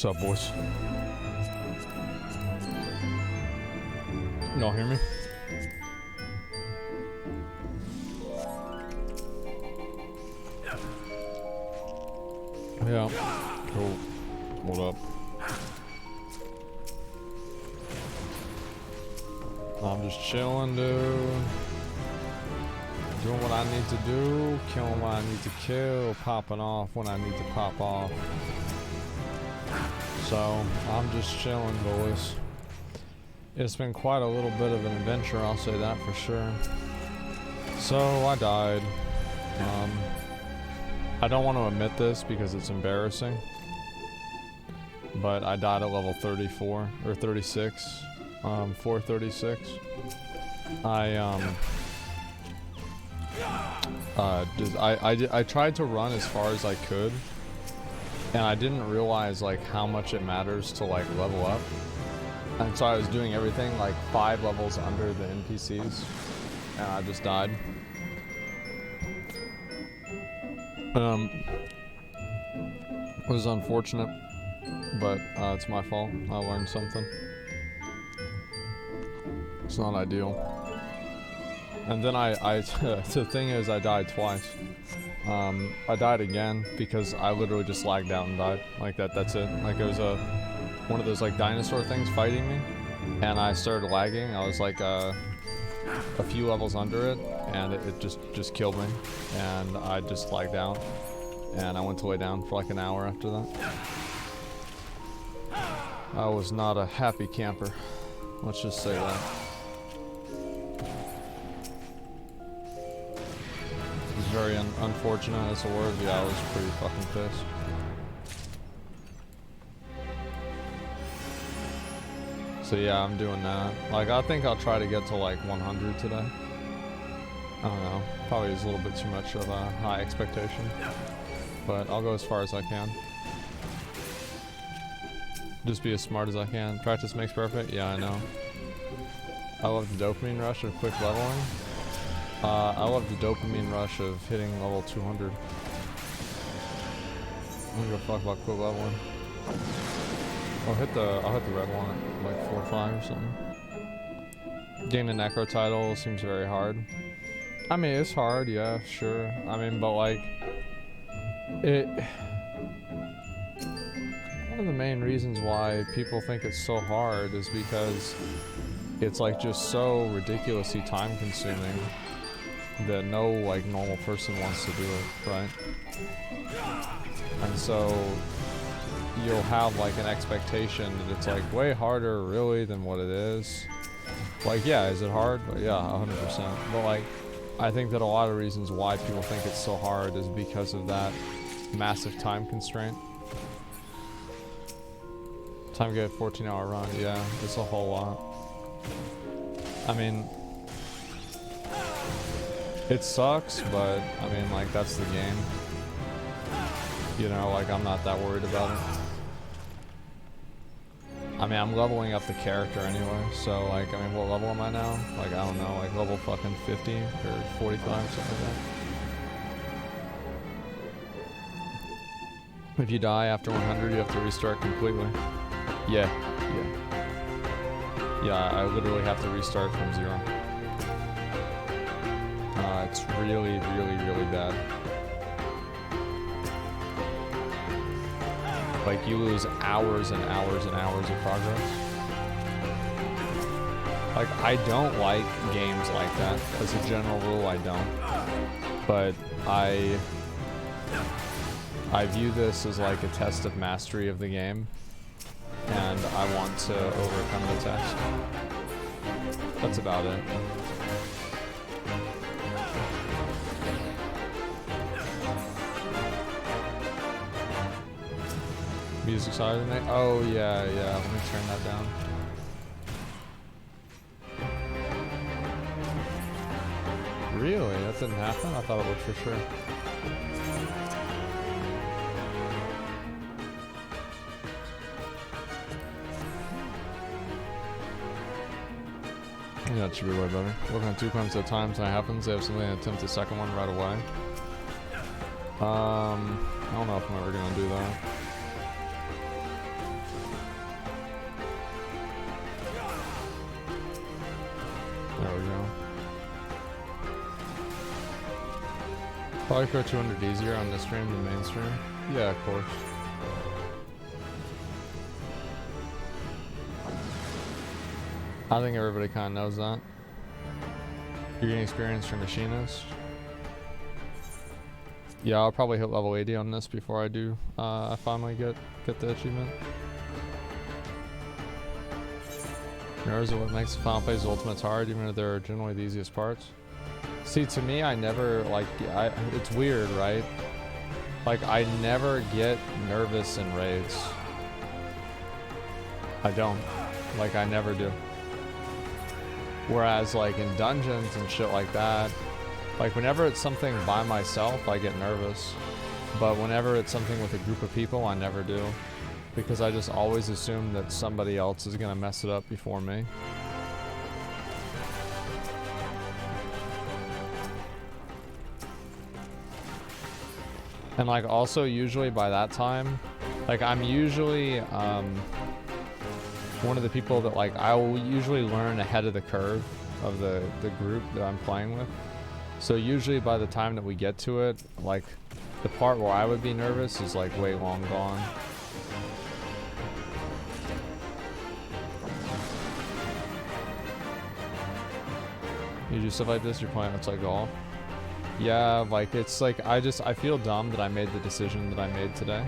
What's up, boys? Y'all hear me? Yeah. Cool. What up? I'm just chilling, dude. Doing what I need to do, killing what I need to kill, popping off when I need to pop off. So, I'm just chilling, boys. It's been quite a little bit of an adventure, I'll say that for sure. So, I died. I don't want to admit this because it's embarrassing. But I died at level 34, or 36. 436. I tried to run as far as I could. And I didn't realize like how much it matters to like level up. And so I was doing everything like 5 levels under the NPCs. And I just died. It was unfortunate, but it's my fault. I learned something. It's not ideal. And then the thing is I died twice. I died again because I literally just lagged out and died. Like that's it. Like it was one of those like dinosaur things fighting me, and I started lagging. I was like a few levels under it, and it just killed me, and I just lagged out, and I went to lay down for like an hour after that. I was not a happy camper. Let's just say that. Very unfortunate as a word. Yeah, I was pretty fucking pissed. So yeah, I'm doing that. Like, I think I'll try to get to like 100 today. I don't know. Probably is a little bit too much of a high expectation. But I'll go as far as I can. Just be as smart as I can. Practice makes perfect? Yeah, I know. I love the dopamine rush of quick leveling. I love the dopamine rush of hitting level 200. I don't give a fuck about quick leveling. I'll hit the red one at like 4 or 5 or something. Getting the necro title seems very hard. I mean, it's hard, yeah, sure. I mean, but like, one of the main reasons why people think it's so hard is because it's like just so ridiculously time consuming that no like normal person wants to do it, right? And so you'll have like an expectation that it's like way harder really than what it is. Like, yeah, is it hard? But yeah, 100%. But like, I think that a lot of reasons why people think it's so hard is because of that massive time constraint. Time to get a 14-hour run, yeah, it's a whole lot. I mean, it sucks, but I mean, like, that's the game. You know, like, I'm not that worried about it. I mean, I'm leveling up the character anyway, so like, I mean, what level am I now? Like, I don't know, like level fucking 50 or 45, something like that. If you die after 100, you have to restart completely. Yeah. Yeah, I literally have to restart from 0. It's really, really, really bad. Like, you lose hours and hours and hours of progress. Like, I don't like games like that. As a general rule, I don't. But I view this as like a test of mastery of the game. And I want to overcome the test. That's about it. Music's higher than that? Oh, yeah, let me turn that down. Really? That didn't happen? I thought it would for sure. Yeah, it should be way better. Working on 2 crimes at a time, so that happens. They have something to attempt the second one right away. I don't know if I'm ever gonna do that. There we go. Probably go 200 easier on this stream than mainstream. Yeah, of course. I think everybody kind of knows that. You're getting experience from machinist. Yeah, I'll probably hit level 80 on this before I do. I finally get the achievement. Nerves are what makes the final phase ultimates hard, even if they're generally the easiest parts. See, to me, I never like. It's weird, right? Like, I never get nervous in raids. I don't. Like, I never do. Whereas, like, in dungeons and shit like that, like, whenever it's something by myself, I get nervous. But whenever it's something with a group of people, I never do. Because I just always assume that somebody else is gonna mess it up before me. And, like, also, usually by that time, like, I'm usually, one of the people that, like, I will usually learn ahead of the curve of the group that I'm playing with. So usually by the time that we get to it, like, the part where I would be nervous is, like, way long gone. You do stuff like this, you're playing outside golf. Yeah, like, it's like, I feel dumb that I made the decision that I made today.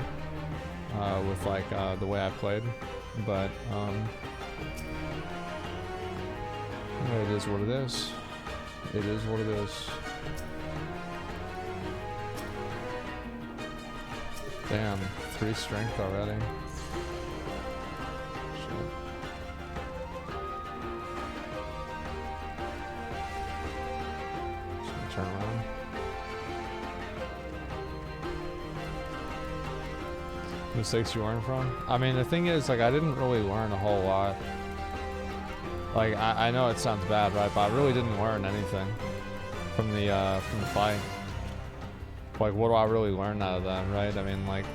With, like, the way I played. But, it is what it is. It is what it is. Damn, 3 strength already. Shit. Just gonna turn around. Mistakes you learn from? I mean, the thing is, like, I didn't really learn a whole lot. Like, I know it sounds bad, right? But I really didn't learn anything from the fight. Like, what do I really learn out of that, right? I mean, like,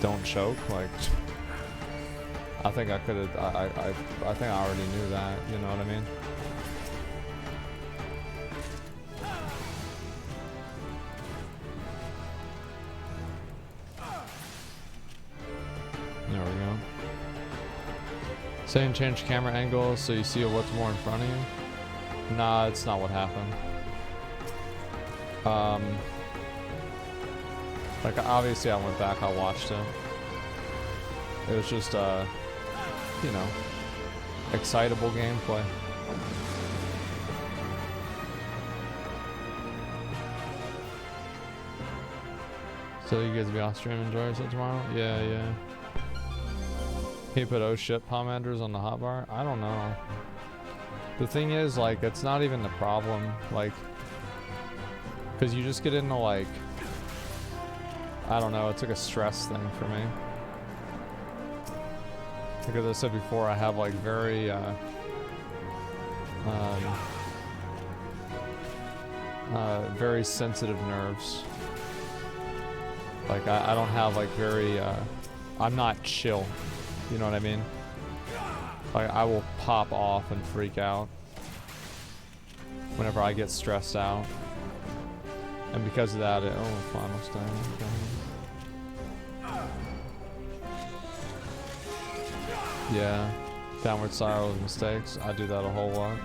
don't choke. Like, I think I could have. I think I already knew that. You know what I mean? Saying change camera angles so you see what's more in front of you. Nah, it's not what happened. Like obviously I went back, I watched it. It was just you know, excitable gameplay. So you guys be off stream enjoy yourself tomorrow? Yeah, yeah. He put oh shit pomanders on the hotbar? I don't know. The thing is, like, it's not even the problem, like, because you just get into, like, I don't know, it's like a stress thing for me. Like as I said before, I have, like, very, very sensitive nerves. Like, I don't have, like, very, I'm not chill, you know what I mean? Like, I will pop off and freak out whenever I get stressed out. And because of that, oh, final stand. Yeah, downward spiral of mistakes. I do that a whole lot.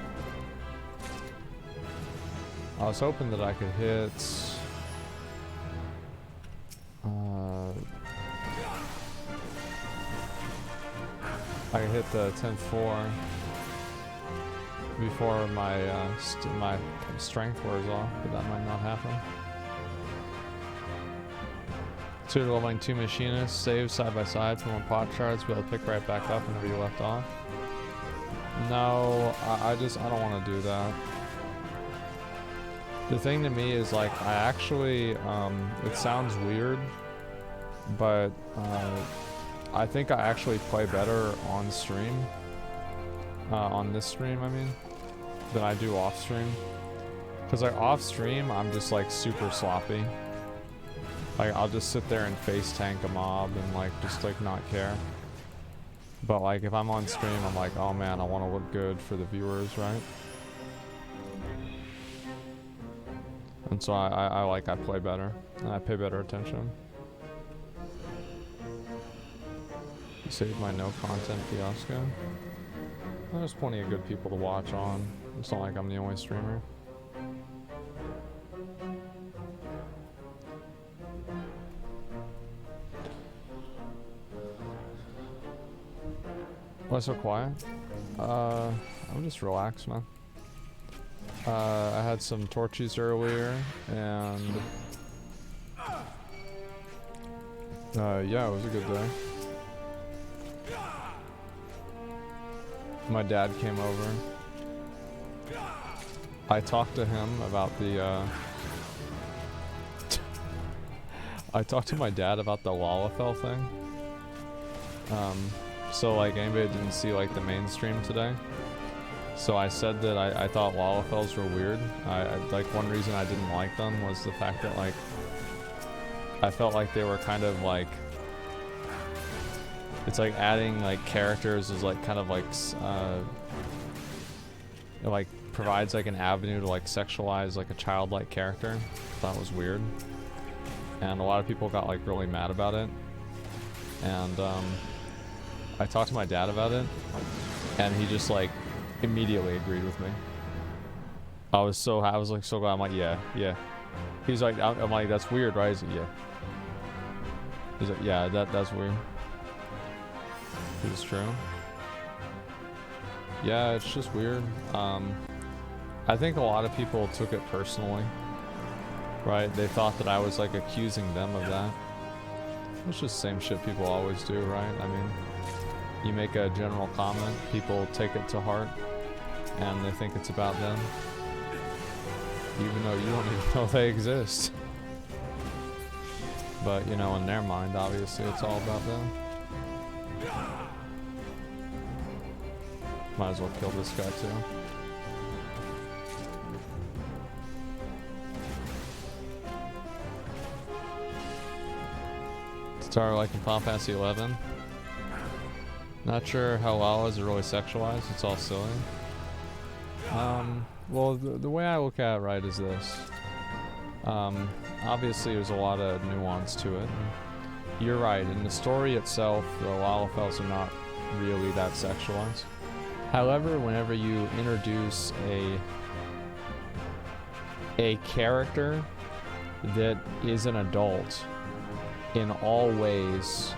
I was hoping that I could hit... I can hit the 10-4 before my my strength wears off, but that might not happen. So you're leveling 2 machinists, save side by side from one pot charts, be able to pick right back up whenever you left off. No, I don't want to do that. The thing to me is, like, I actually, it sounds weird, but I think I actually play better on stream, on this stream I mean, than I do off stream. Cause like off stream, I'm just like super sloppy. Like I'll just sit there and face tank a mob and like just like not care. But like if I'm on stream, I'm like, oh man, I want to look good for the viewers, right? And so I play better and I pay better attention. Save my no content fiasco. There's plenty of good people to watch on. It's not like I'm the only streamer. Why so quiet? I'm just relaxed, man. I had some torchies earlier and yeah, it was a good day. My dad came over. I talked to him about the, I talked to my dad about the Lalafell thing. So like anybody didn't see like the mainstream today. So I said that I thought Lalafells were weird. I like one reason I didn't like them was the fact that like, I felt like they were kind of like, it's like adding like characters is like kind of like it like provides like an avenue to like sexualize like a childlike character. Thought it was weird, and a lot of people got like really mad about it. And I talked to my dad about it, and he just like immediately agreed with me. I was like so glad. I'm like, yeah. He's like, I'm like, that's weird, right? He's like, yeah. He's like, yeah, that's weird. It's true. Yeah, it's just weird. I think a lot of people took it personally, right? They thought that I was like accusing them of that. It's just the same shit people always do, right? I mean, you make a general comment, people take it to heart, and they think it's about them, even though you don't even know they exist. But, you know, in their mind, obviously, it's all about them. Might as well kill this guy too. Start like in Final Fantasy 11. Not sure how Lala's are really sexualized. It's all silly. Well, the way I look at it, right, is this. Obviously, there's a lot of nuance to it. You're right. In the story itself, the Lalafells are not really that sexualized. However, whenever you introduce a character that is an adult in all ways,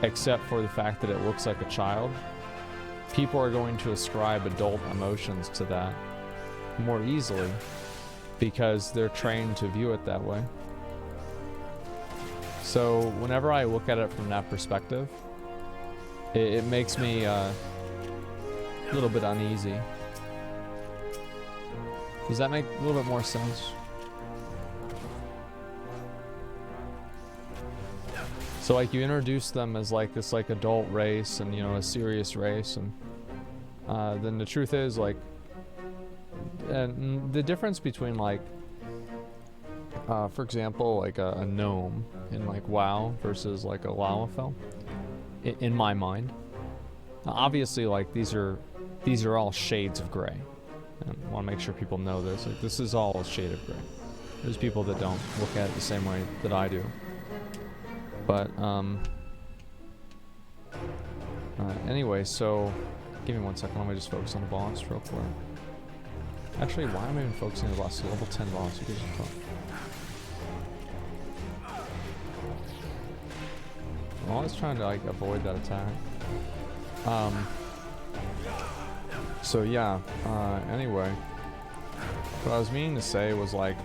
except for the fact that it looks like a child, people are going to ascribe adult emotions to that more easily because they're trained to view it that way. So whenever I look at it from that perspective, it makes me a little bit uneasy. Does that make a little bit more sense? So like you introduce them as like this like adult race and, you know, a serious race, and then the truth is like, and the difference between like for example like a gnome in like WoW versus like a Lalafell, in my mind, obviously like these are all shades of gray. I want to make sure people know this. Like, this is all a shade of gray. There's people that don't look at it the same way that I do. But, anyway, so, give me 1 second, let me just focus on the boss real quick. Actually, why am I even focusing on the boss? Level 10 boss, who gives a fuck? I'm always trying to, like, avoid that attack. So yeah, anyway, what I was meaning to say was like,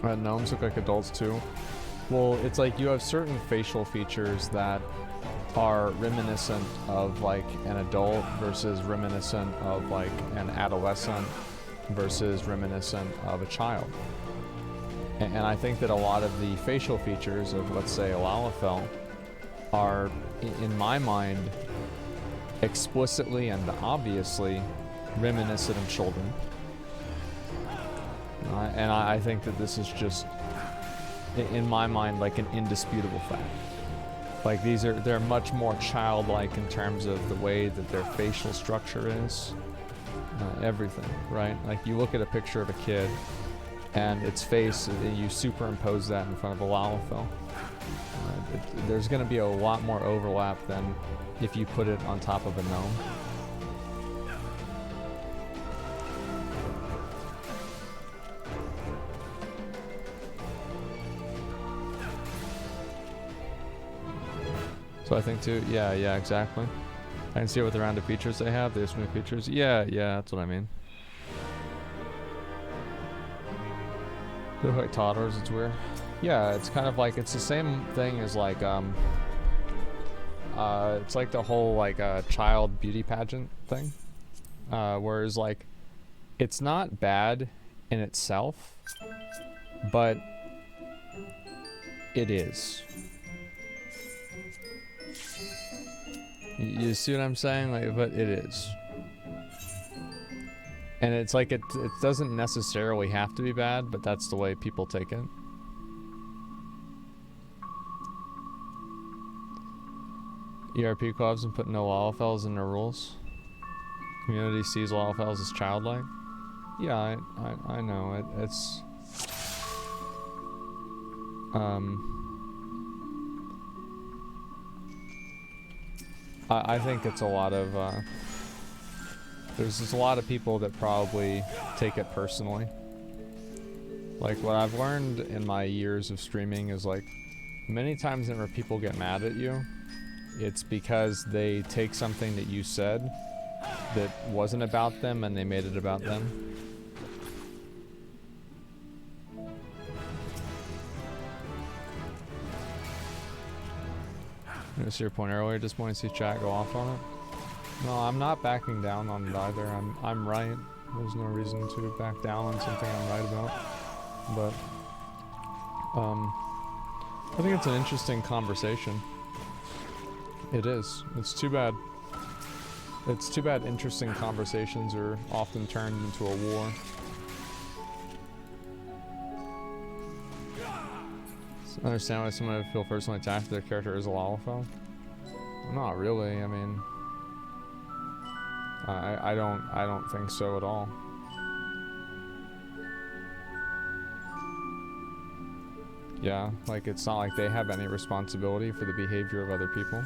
gnomes look like adults too. Well, it's like you have certain facial features that are reminiscent of like an adult versus reminiscent of like an adolescent versus reminiscent of a child. And I think that a lot of the facial features of, let's say, a Lalafell are, in my mind, explicitly and obviously reminiscent of children. And I think that this is just, in my mind, like an indisputable fact. Like they're much more childlike in terms of the way that their facial structure is. Everything, right? Like you look at a picture of a kid and its face, you superimpose that in front of a Lalafell. There's going to be a lot more overlap than if you put it on top of a gnome. So I think too, yeah, exactly. I can see it with the rounded features they have, the smooth features. Yeah, that's what I mean. They look like toddlers, it's weird. Yeah, it's kind of like, it's the same thing as like, it's like the whole like child beauty pageant thing. Whereas like, it's not bad in itself, but it is. You see what I'm saying? Like, but it is. And it's like, it doesn't necessarily have to be bad, but that's the way people take it. ERP clubs and put no Lalafells in their rules. Community sees Lalafells as childlike. Yeah, I know. It's... I think it's a lot of, there's just a lot of people that probably take it personally. Like, what I've learned in my years of streaming is, like, many times whenever people get mad at you, it's because they take something that you said that wasn't about them and they made it about them. I see your point earlier, just want to see chat go off on it. No, I'm not backing down on it either. I'm right. There's no reason to back down on something I'm right about. But I think it's an interesting conversation. It is. It's too bad. It's too bad interesting conversations are often turned into a war. I understand why someone would feel personally attached to their character as a Lalafell. Not really. I mean, I don't think so at all. Yeah, like it's not like they have any responsibility for the behavior of other people.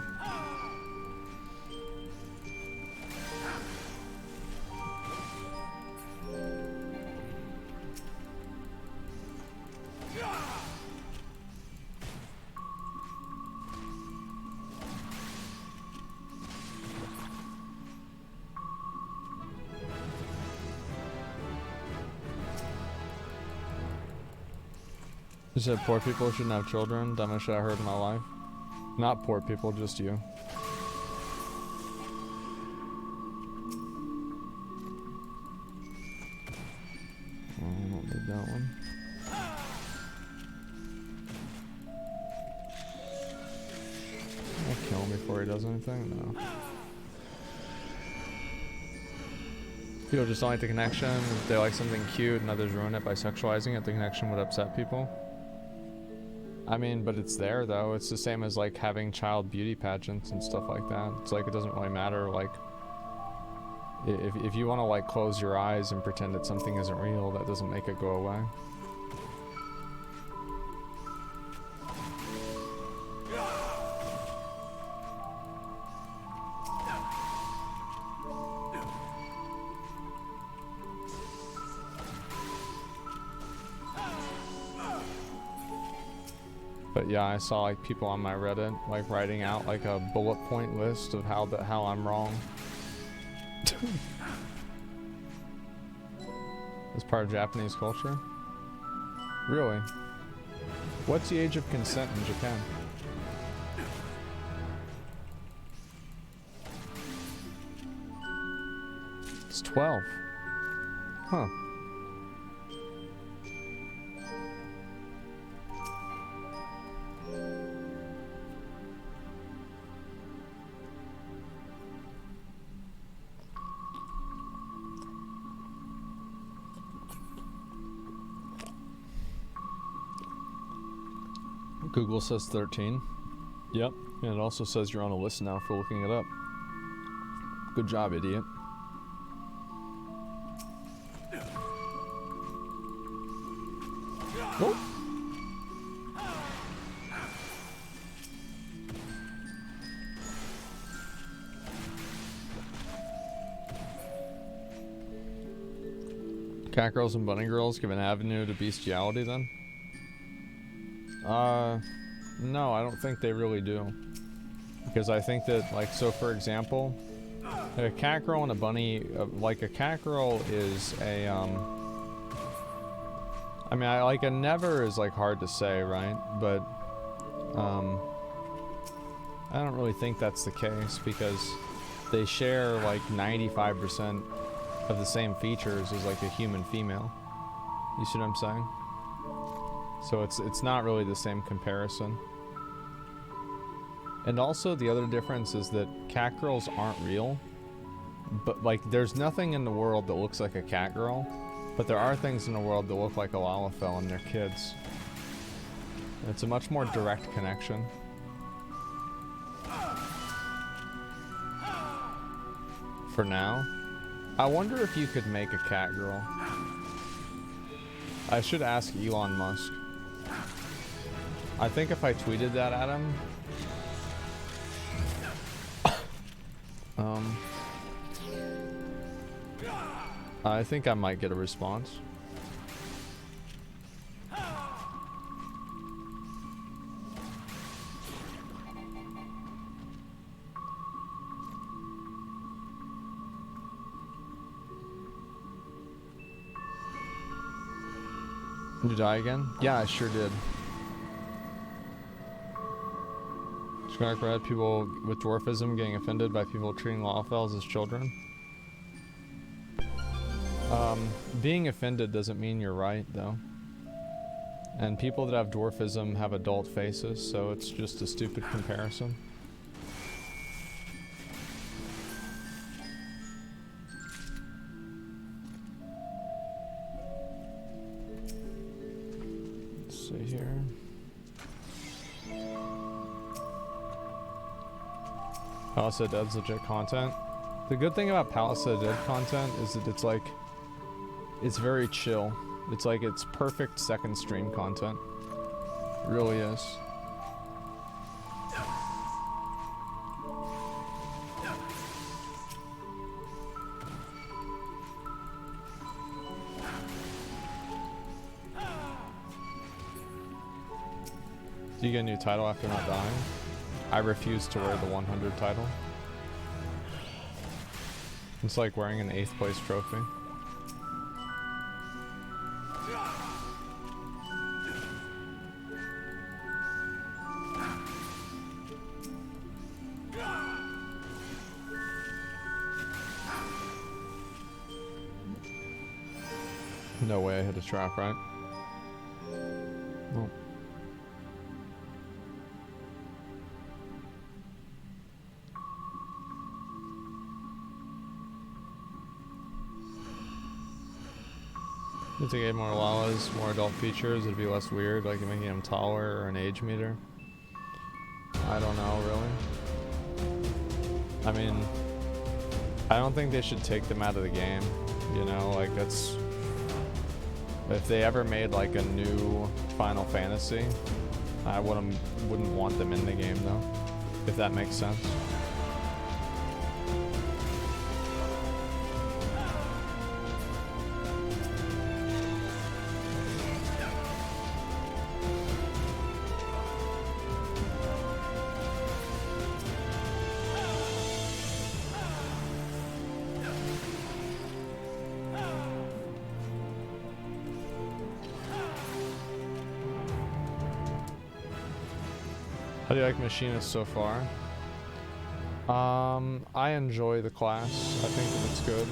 You said poor people shouldn't have children. Dumbest shit I heard in my life. Not poor people, just you. Oh, I don't need that one. I'll kill him before he does anything? No. People just don't like the connection. If they like something cute and others ruin it by sexualizing it, the connection would upset people. I mean, but it's there though. It's the same as like having child beauty pageants and stuff like that. It's like it doesn't really matter. Like, if you want to like close your eyes and pretend that something isn't real, that doesn't make it go away. But yeah, I saw like people on my Reddit like writing out like a bullet point list of how I'm wrong. It's part of Japanese culture. Really? What's the age of consent in Japan? It's 12. Huh. Google says 13. Yep, and it also says you're on a list now for looking it up. Good job, idiot. Oh. Cat girls and bunny girls give an avenue to bestiality then? No, I don't think they really do. Because I think that, like, so for example, a cat girl and a bunny, like a cat girl is a, I mean, like a never is like hard to say, right? But, I don't really think that's the case because they share like 95% of the same features as like a human female. You see what I'm saying? So it's not really the same comparison. And also the other difference is that cat girls aren't real. But like there's nothing in the world that looks like a cat girl, but there are things in the world that look like a Lalafell and their kids. It's a much more direct connection. For now, I wonder if you could make a cat girl. I should ask Elon Musk. I think if I tweeted that at him, I think I might get a response. Did you die again? Yeah, I sure did. Zackrawrr, people with dwarfism getting offended by people treating Lafells as children. Being offended doesn't mean you're right, though. And people that have dwarfism have adult faces, so it's just a stupid comparison. Let's see here. Palace of Dead's legit content. The good thing about Palace of Dead content is that it's like, it's very chill. It's like, it's perfect second stream content. It really is. Do you get a new title after not dying? I refuse to wear the 100 title. It's like wearing an 8th place trophy. No way I hit a trap, right? Oh. If they gave more llamas, more adult features, it'd be less weird, like making them taller or an age meter. I don't know, really. I mean, I don't think they should take them out of the game, you know, like that's... If they ever made like a new Final Fantasy, I wouldn't want them in the game though, if that makes sense. How do you like Machinist so far? I enjoy the class. I think that it's good.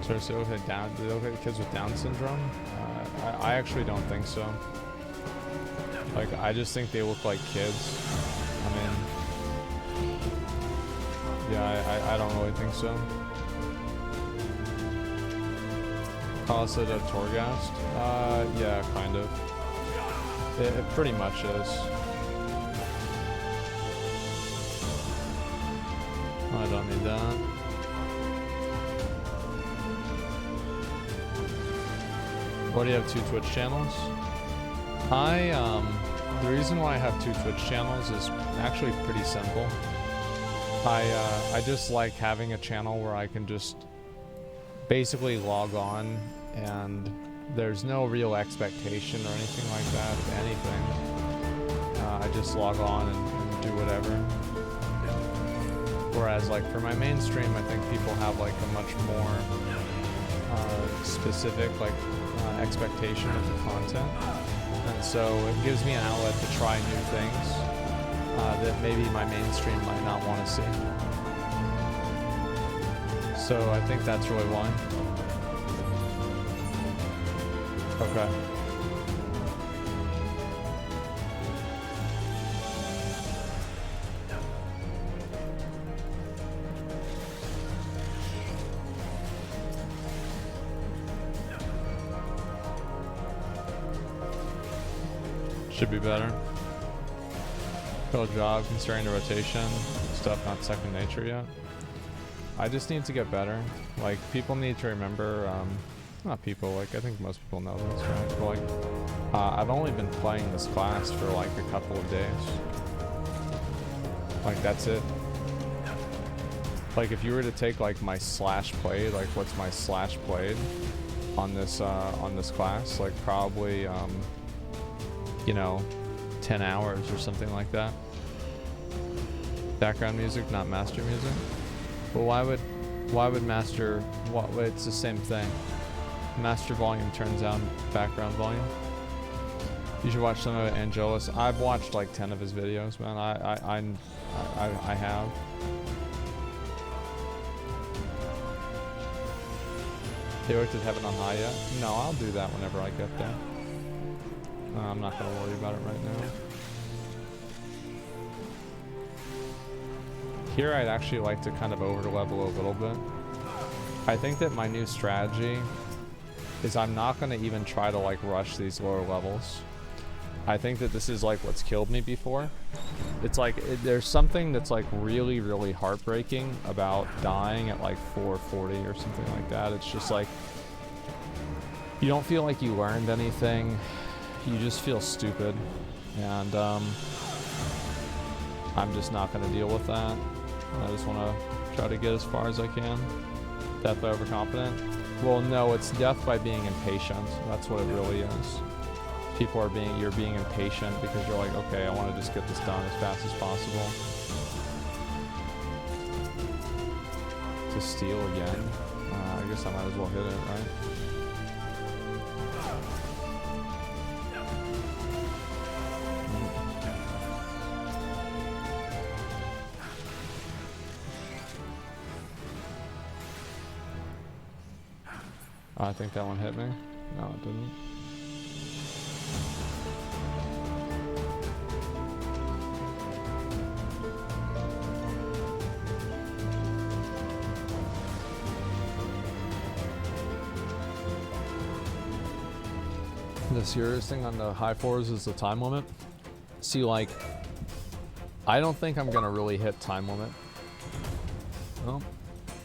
So do they look at kids with Down syndrome? I actually don't think so. Like, I just think they look like kids. I mean, yeah, I don't really think so. Cause it a Torghast? Yeah, kind of. It pretty much is. I don't need that. What do you have, 2 Twitch channels? The reason why I have 2 Twitch channels is actually pretty simple. I just like having a channel where I can just basically log on and there's no real expectation or anything like that of anything. I just log on and do whatever. Whereas like for my mainstream, I think people have like a much more specific like expectation of the content. And so it gives me an outlet to try new things that maybe my mainstream might not want to see. So I think that's really why. Okay. Should be better. Cool job considering the rotation stuff, not second nature yet. I just need to get better. Like, people need to remember, not people, like, I think most people know this, right? But like, I've only been playing this class for like a couple of days. Like, that's it. Like, if you were to take like my slash played, like what's my slash played on this class, like probably, you know, 10 hours or something like that. Background music, not master music. Well, why would master, it's the same thing. Master volume turns down background volume. You should watch some of Angelus. I've watched like 10 of his videos, man. I have. They looked at Heaven on High yet? No, I'll do that whenever I get there. I'm not gonna worry about it right now. Here I'd actually like to kind of over level a little bit. I think that my new strategy is I'm not going to even try to like rush these lower levels. I think that this is like what's killed me before. It's like there's something that's like really, really heartbreaking about dying at like 440 or something like that. It's just like you don't feel like you learned anything. You just feel stupid. And I'm just not going to deal with that. I just want to try to get as far as I can. Death by overconfident? Well, no, it's death by being impatient. That's what it really is. You're being impatient because you're like, okay, I want to just get this done as fast as possible. To steal again? I guess I might as well hit it, right? Oh, I think that one hit me. No, it didn't. The serious thing on the high fours is the time limit. See, like, I don't think I'm gonna really hit time limit. Oh,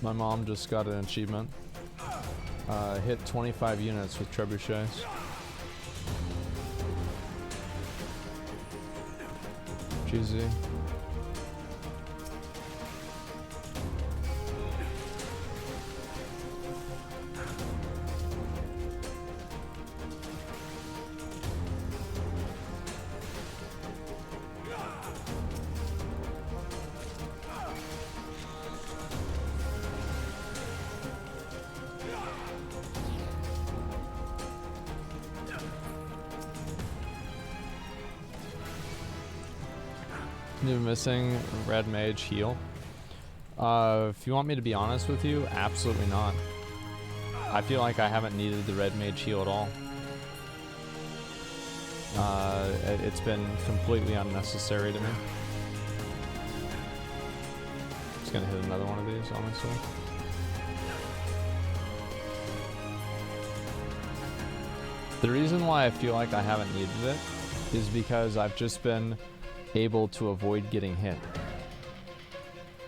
my mom just got an achievement. Hit 25 units with trebuchets. GZ. New missing red mage heal. If you want me to be honest with you, absolutely not. I feel like I haven't needed the red mage heal at all. It's been completely unnecessary to me. Just gonna hit another one of these, honestly. The reason why I feel like I haven't needed it is because I've just been able to avoid getting hit.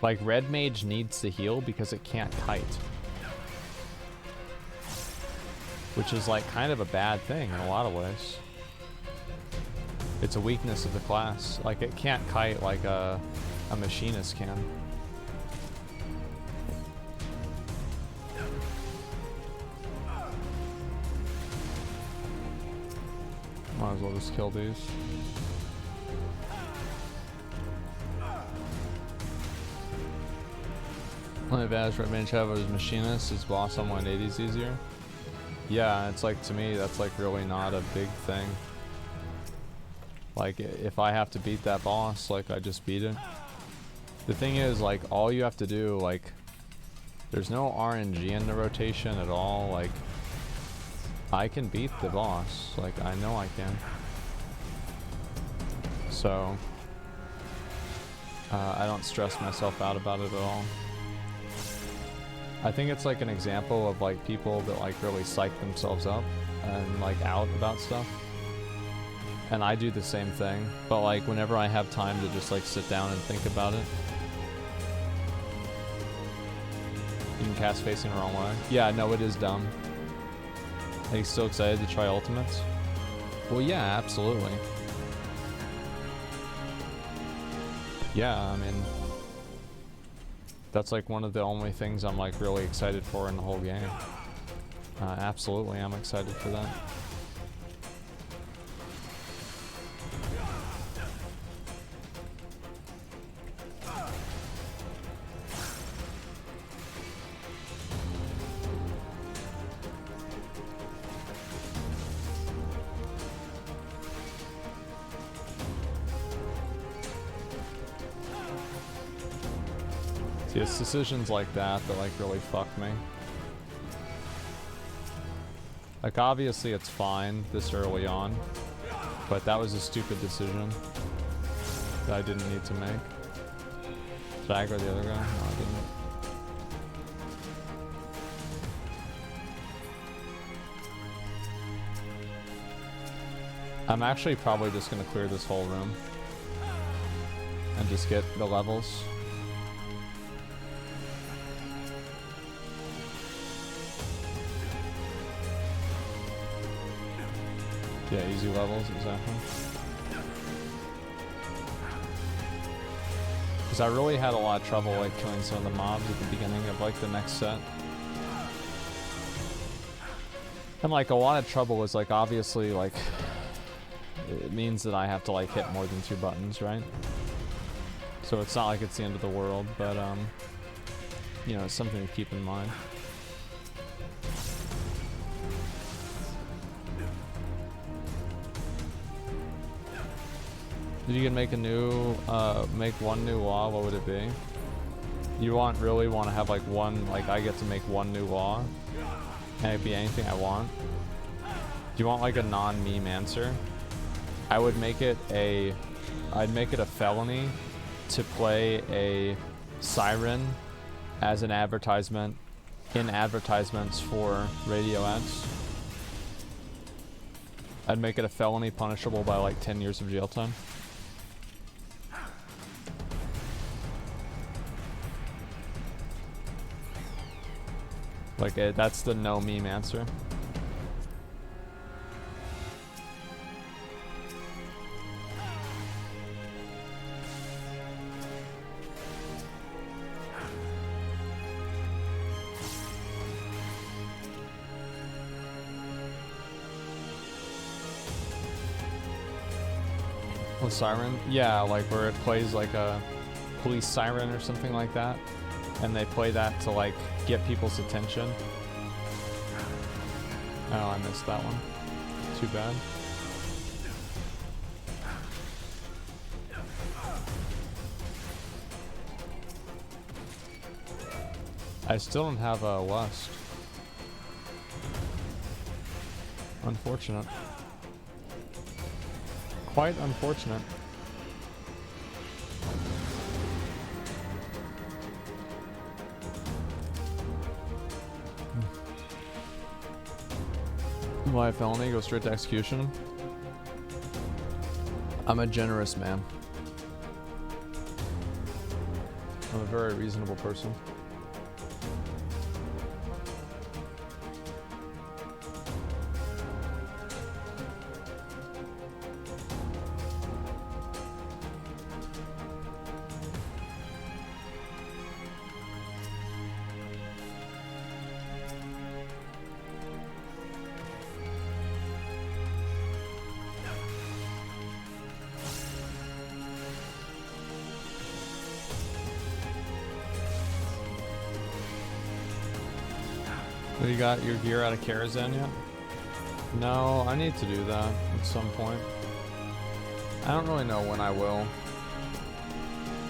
Like, red mage needs to heal because it can't kite, which is like kind of a bad thing in a lot of ways. It's a weakness of the class. Like, it can't kite like a machinist can. Might as well just kill these. Only advantage red mage have is machinist is boss on 180 is easier. Yeah, it's like, to me, that's like really not a big thing. Like, if I have to beat that boss, like, I just beat it. The thing is, like, all you have to do, like, there's no RNG in the rotation at all. Like, I can beat the boss. Like, I know I can. So, I don't stress myself out about it at all. I think it's like an example of like people that like really psych themselves up and like out about stuff. And I do the same thing, but like whenever I have time to just like sit down and think about it. You can cast facing the wrong way. Yeah, no, it is dumb. Are you still excited to try ultimates? Well, yeah, absolutely. Yeah, I mean, that's like one of the only things I'm like really excited for in the whole game. Absolutely, I'm excited for that. See, it's decisions like that that like really fuck me. Like, obviously it's fine this early on, but that was a stupid decision that I didn't need to make. Did I aggro the other guy? No, I didn't. I'm actually probably just gonna clear this whole room and just get the levels. Yeah, easy levels, exactly. Because I really had a lot of trouble like killing some of the mobs at the beginning of like the next set. And like a lot of trouble was like obviously like it means that I have to like hit more than 2 buttons, right? So it's not like it's the end of the world, but you know, it's something to keep in mind. If you can make a new, make one new law, what would it be? You really want to have like one, like I get to make one new law? Can it be anything I want? Do you want like a non-meme answer? I would make it a... I'd make it a felony to play a siren as an advertisement in advertisements for radio ads. I'd make it a felony punishable by like 10 years of jail time. Like that's the no meme answer. A siren? Yeah, like where it plays like a police siren or something like that. And they play that to like get people's attention. Oh, I missed that one. Too bad. I still don't have a lust. Unfortunate. Quite unfortunate. Why felony? Go straight to execution? I'm a generous man. I'm a very reasonable person. You got your gear out of Karazhan yet? No, I need to do that at some point. I don't really know when I will.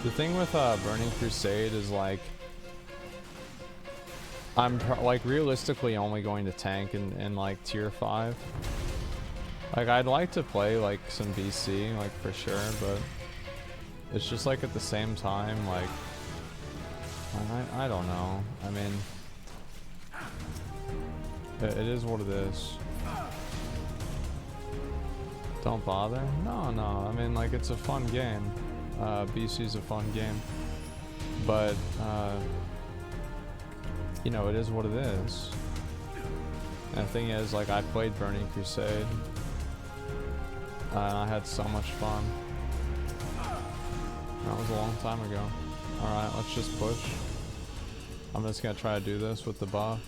The thing with Burning Crusade is like I'm like realistically only going to tank in like tier 5. Like I'd like to play like some BC like for sure, but it's just like at the same time like I don't know. I mean, it is what it is. Don't bother? No, I mean, like, it's a fun game. BC's a fun game. But, you know, it is what it is. And the thing is, like, I played Burning Crusade. And I had so much fun. That was a long time ago. Alright, let's just push. I'm just gonna try to do this with the buff.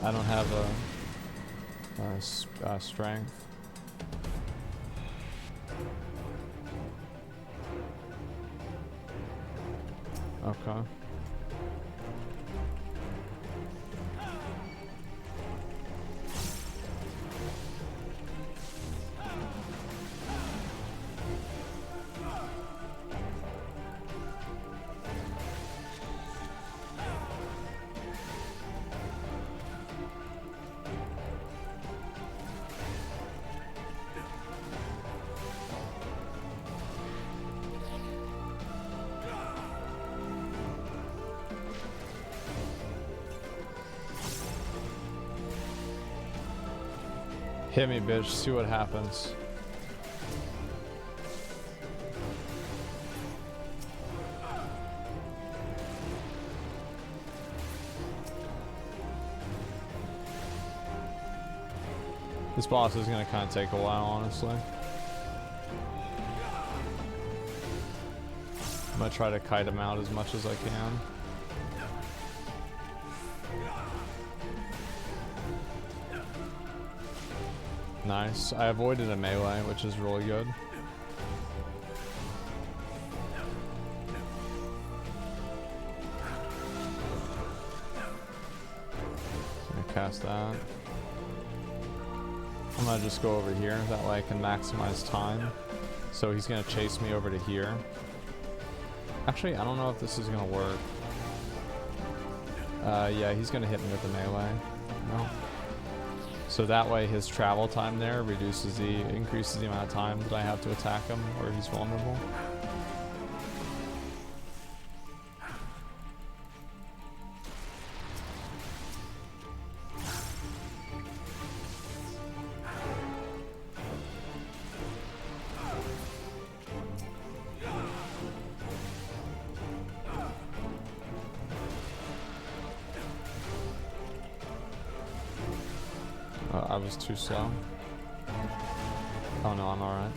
I don't have a strength. Okay. Hit me, bitch. See what happens. This boss is gonna kind of take a while, honestly. I'm gonna try to kite him out as much as I can. Nice. I avoided a melee, which is really good. Gonna cast that. I'm gonna just go over here, that way I can maximize time. So he's gonna chase me over to here. Actually, I don't know if this is gonna work. Yeah, he's gonna hit me with the melee. No. So that way his travel time there increases the amount of time that I have to attack him where he's vulnerable. I was too slow. Oh no, I'm alright.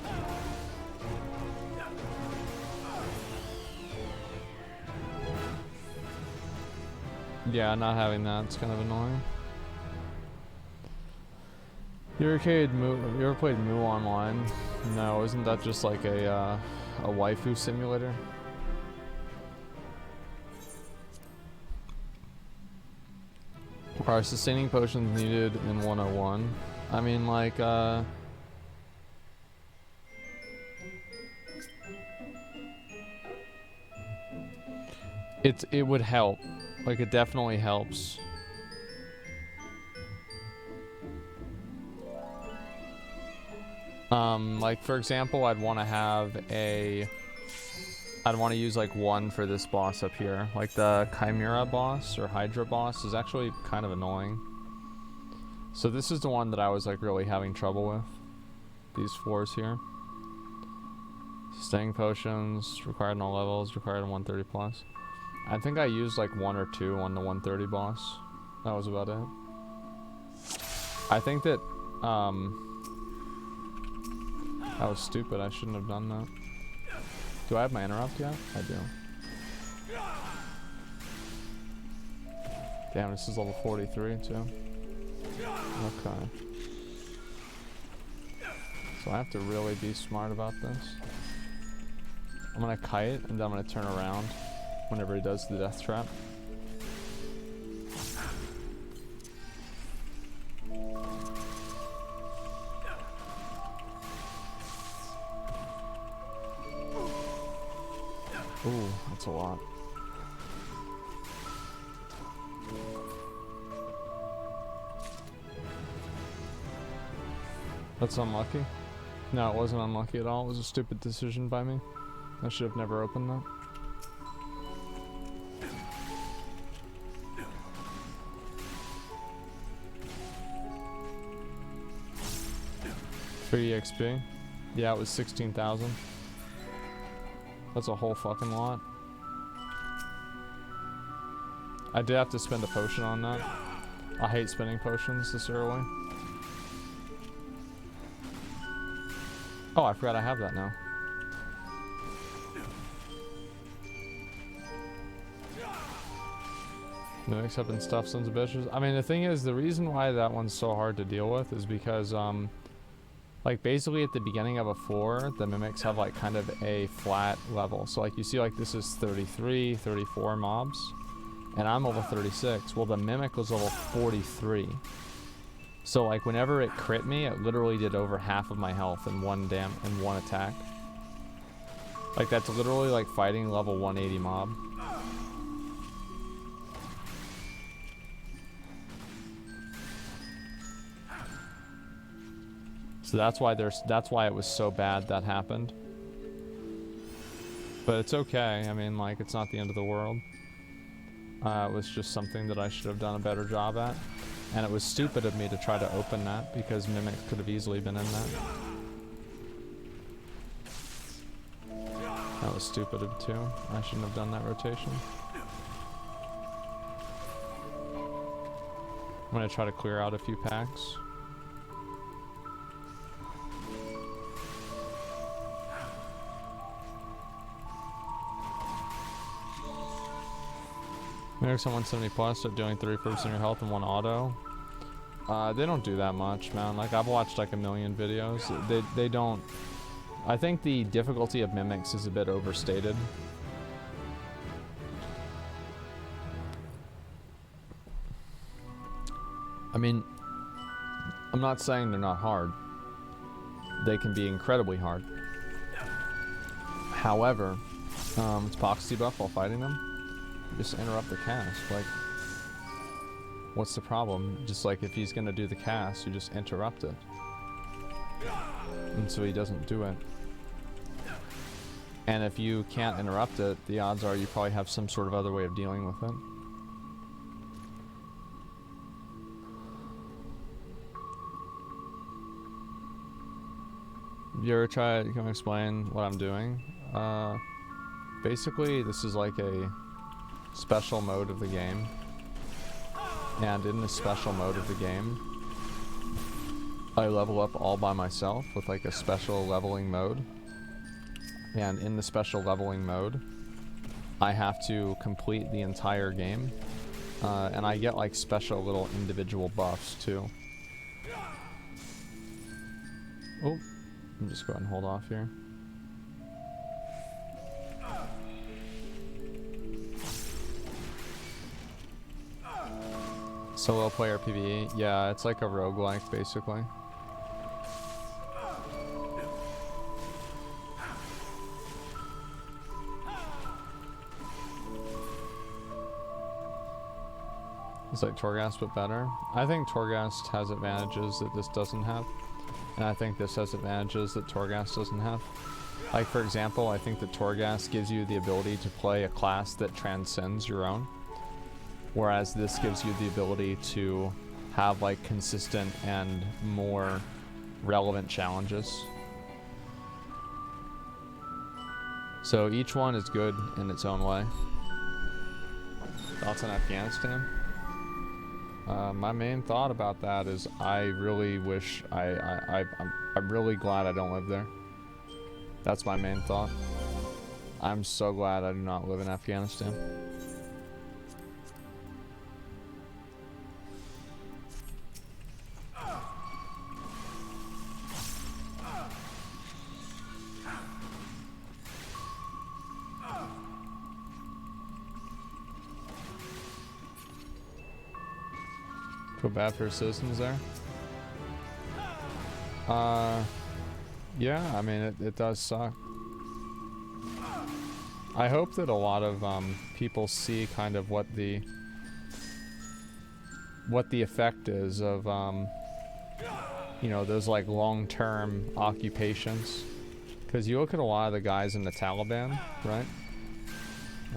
Yeah, not having that, it's kind of annoying. You ever played Moo Online? No, isn't that just like a waifu simulator? Are sustaining potions needed in 101? I mean, like, it would help. Like, it definitely helps. Like, for example, I'd want to use like 1 for this boss up here. Like the Chimera boss or Hydra boss is actually kind of annoying. So this is the one that I was like really having trouble with. These 4s here. Staying potions, required on all levels, required on 130 plus. I think I used like 1 or 2 on the 130 boss. That was about it. I think that, that was stupid. I shouldn't have done that. Do I have my interrupt yet? I do. Damn, this is level 43 too. Okay. So I have to really be smart about this. I'm gonna kite and then I'm gonna turn around whenever he does the death trap. Ooh, that's a lot. That's unlucky. No, it wasn't unlucky at all. It was a stupid decision by me. I should have never opened that. For EXP? Yeah, it was 16,000. That's a whole fucking lot. I did have to spend a potion on that. I hate spending potions this early. Oh, I forgot I have that now. Mimics up and stuff, sons of bitches. I mean, the thing is, the reason why that one's so hard to deal with is because, like, basically at the beginning of a 4, the mimics have, like, kind of a flat level. So, like, you see, like, this is 33, 34 mobs. And I'm level 36. Well, the mimic was level 43. So, like, whenever it crit me, it literally did over half of my health in one attack. Like, that's literally like fighting level 180 mob. So that's why it was so bad that happened. But it's okay. I mean, like, it's not the end of the world. It was just something that I should have done a better job at. And it was stupid of me to try to open that because mimics could have easily been in that. That was stupid of too. I shouldn't have done that rotation. I'm gonna try to clear out a few packs. Mimics on 170 plus are doing 30% of your health in one auto. They don't do that much, man. Like, I've watched like a million videos. They don't. I think the difficulty of mimics is a bit overstated. I mean, I'm not saying they're not hard. They can be incredibly hard. However, it's pox debuff while fighting them. Just interrupt the cast. Like, What's the problem? Just like if he's gonna do the cast, you just interrupt it. And so he doesn't do it. And if you can't interrupt it, the odds are you probably have some sort of other way of dealing with it. You ever try, can I explain what I'm doing? Basically, this is like a special mode of the game. And in the special mode of the game, I level up all by myself with like a special leveling mode. And in the special leveling mode, I have to complete the entire game. And I get like special little individual buffs too. Oh, I'm just go ahead and hold off here. Solo player PvE, yeah, it's like a roguelike basically. It's like Torghast but better. I think Torghast has advantages that this doesn't have. And I think this has advantages that Torghast doesn't have. Like for example, I think that Torghast gives you the ability to play a class that transcends your own. Whereas this gives you the ability to have like consistent and more relevant challenges. So each one is good in its own way. Thoughts on Afghanistan? My main thought about that is I really wish I'm really glad I don't live there. That's my main thought. I'm so glad I do not live in Afghanistan. Feel bad for citizens there. Yeah, I mean it does suck. I hope that a lot of people see kind of what the effect is of you know, those like long-term occupations. Because you look at a lot of the guys in the Taliban, right?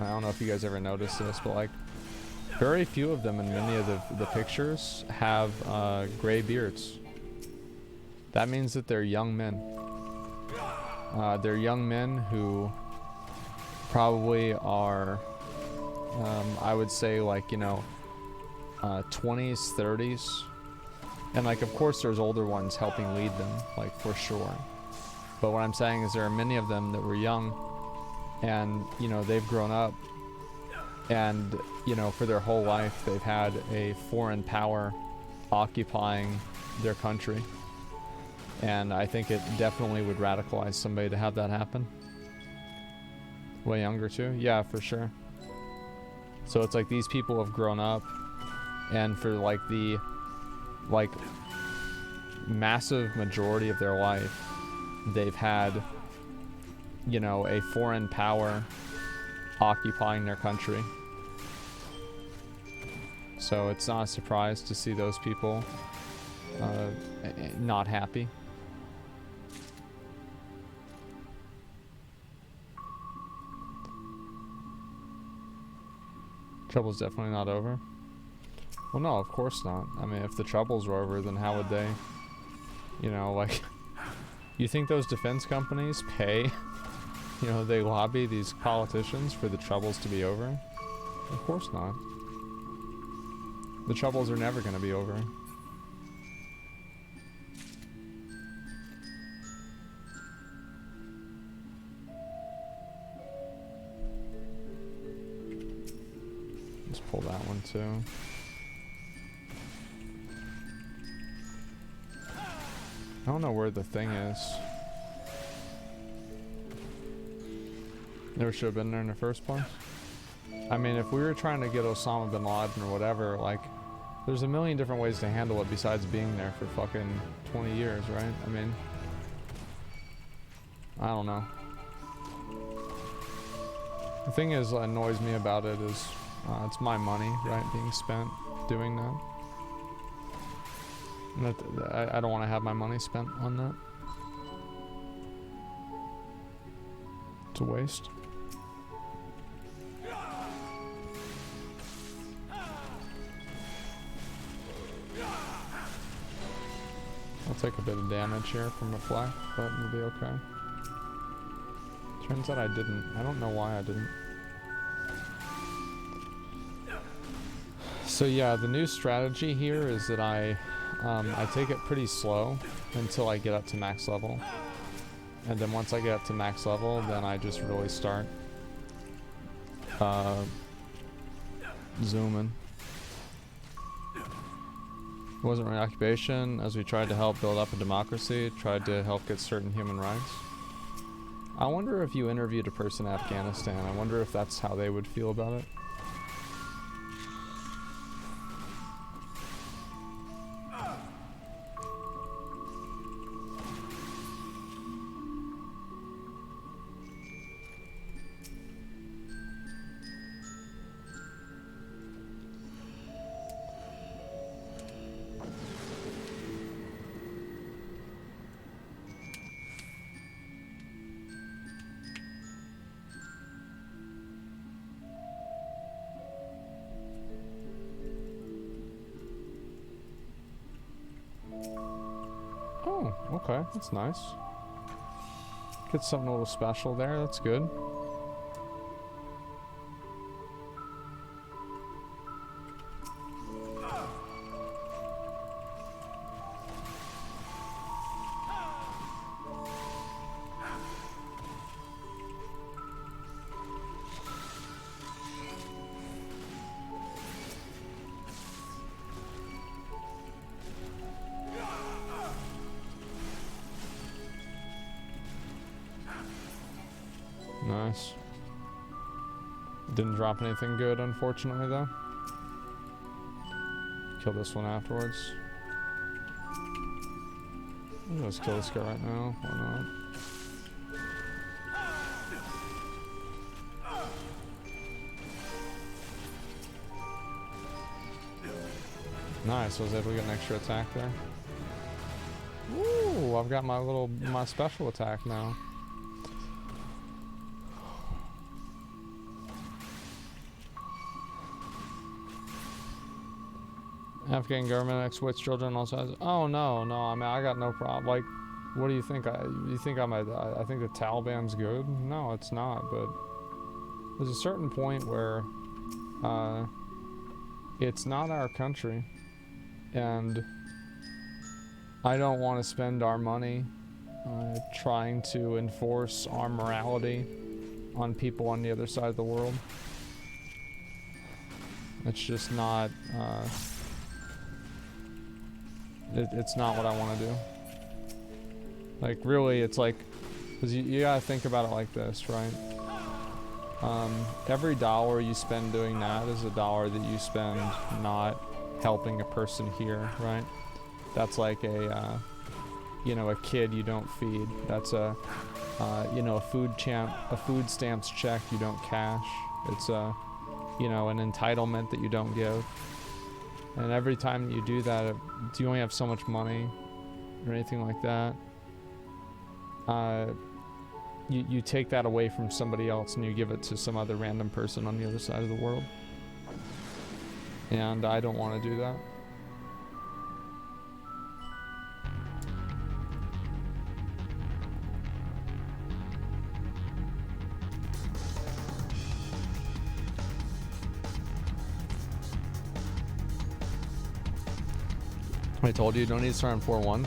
I don't know if you guys ever noticed this, but like very few of them in many of the pictures have gray beards. That means that they're young men. They're young men who probably are, I would say like, you know, 20s, 30s. And like, of course there's older ones helping lead them, like for sure. But what I'm saying is there are many of them that were young and, you know, they've grown up and, you know, for their whole life they've had a foreign power occupying their country. And I think it definitely would radicalize somebody to have that happen. Way younger too? Yeah, for sure. So it's like these people have grown up and for like the massive majority of their life they've had, you know, a foreign power occupying their country. So it's not a surprise to see those people not happy. Trouble's definitely not over. Well, no, of course not. I mean, if the troubles were over, then how would they, you know, like, you think those defense companies pay, you know, they lobby these politicians for the troubles to be over? Of course not. The troubles are never going to be over. Let's pull that one too. I don't know where the thing is. Never should have been there in the first place. I mean, if we were trying to get Osama bin Laden or whatever, like, there's a million different ways to handle it besides being there for fucking 20 years, right? I mean, I don't know. The thing is, what annoys me about it is, it's my money, right, being spent. doing that. I don't want to have my money spent on that. It's a waste. I'll take a bit of damage here from Reflect, but we'll be okay. Turns out I didn't. I don't know why I didn't. So yeah, the new strategy here is that I take it pretty slow until I get up to max level. And then once I get up to max level, then I just really start zooming. It wasn't really occupation, as we tried to help build up a democracy, tried to help get certain human rights. I wonder if you interviewed a person in Afghanistan, I wonder if that's how they would feel about it. Oh, okay, that's nice. Get something a little special there, that's good. Nice. Didn't drop anything good, unfortunately, though. Kill this one afterwards. Let's kill this guy right now. Why not? Nice. I was able to get an extra attack there. Ooh, I've got my special attack now. Afghan government exploits children on all sides. Oh no, I mean I got no problem. Like, what do you think? You think I think the Taliban's good? No, it's not. But there's a certain point where it's not our country, and I don't want to spend our money trying to enforce our morality on people on the other side of the world. It's just not. It's not what I want to do. Like, really, it's like, because you gotta think about it like this, right? Every dollar you spend doing that is a dollar that you spend not helping a person here, right? That's like a, you know, a kid you don't feed. That's a, you know, a food stamps check you don't cash. It's a, you know, an entitlement that you don't give. And every time you do that, you only have so much money or anything like that. You take that away from somebody else and you give it to some other random person on the other side of the world. And I don't want to do that. I told you don't need to start on 4-1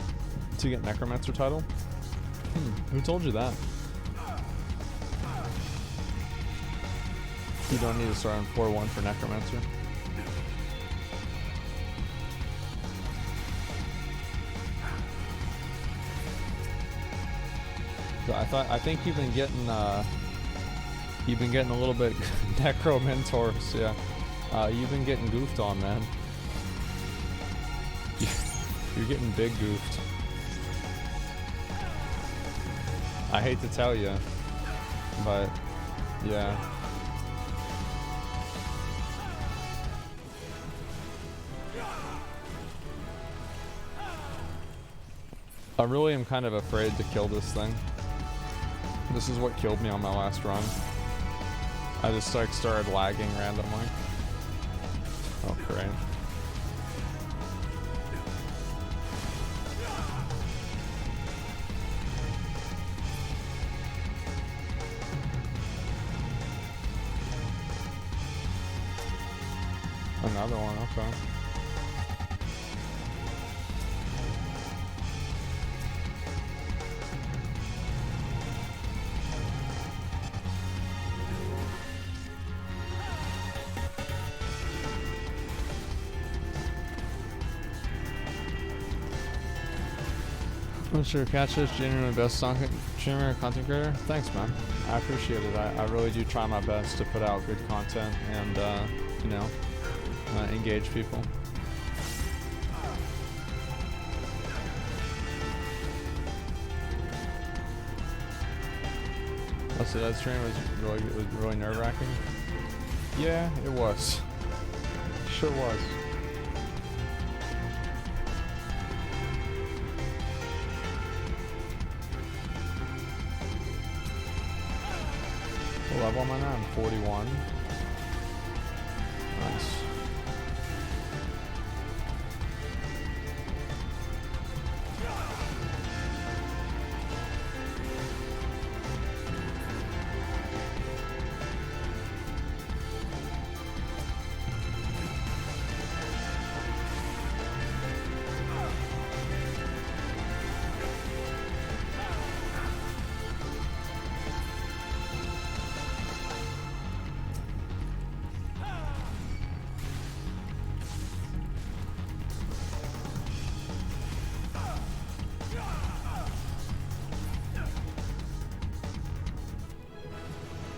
to get Necromancer title. Who told you that? You don't need to start on 4-1 for Necromancer. So I think you've been getting a little bit Necromentors, yeah. You've been getting goofed on, man. You're getting big goofed. I hate to tell you, but yeah. I really am kind of afraid to kill this thing. This is what killed me on my last run. I just like started lagging randomly. Oh, great. Another one, okay. I'm sure catch this genuinely best streamer content creator. Thanks, man. I appreciate it. I really do try my best to put out good content and you know, engage people. So that stream was really nerve-wracking. Yeah, it was. Sure was. What level am I now? I'm 41. Nice.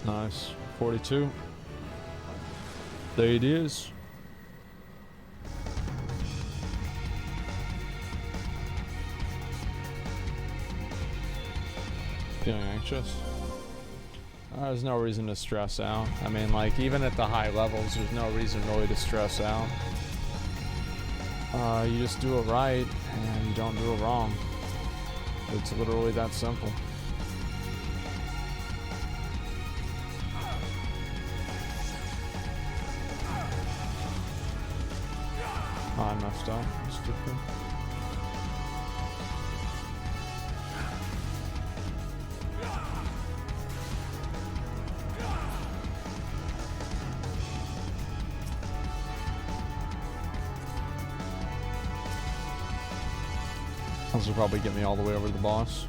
Nice. 42. There it is. Feeling anxious? There's no reason to stress out. I mean, like, even at the high levels, there's no reason really to stress out. You just do it right, and you don't do it wrong. It's literally that simple. I messed up. Stupid. This will probably get me all the way over to the boss.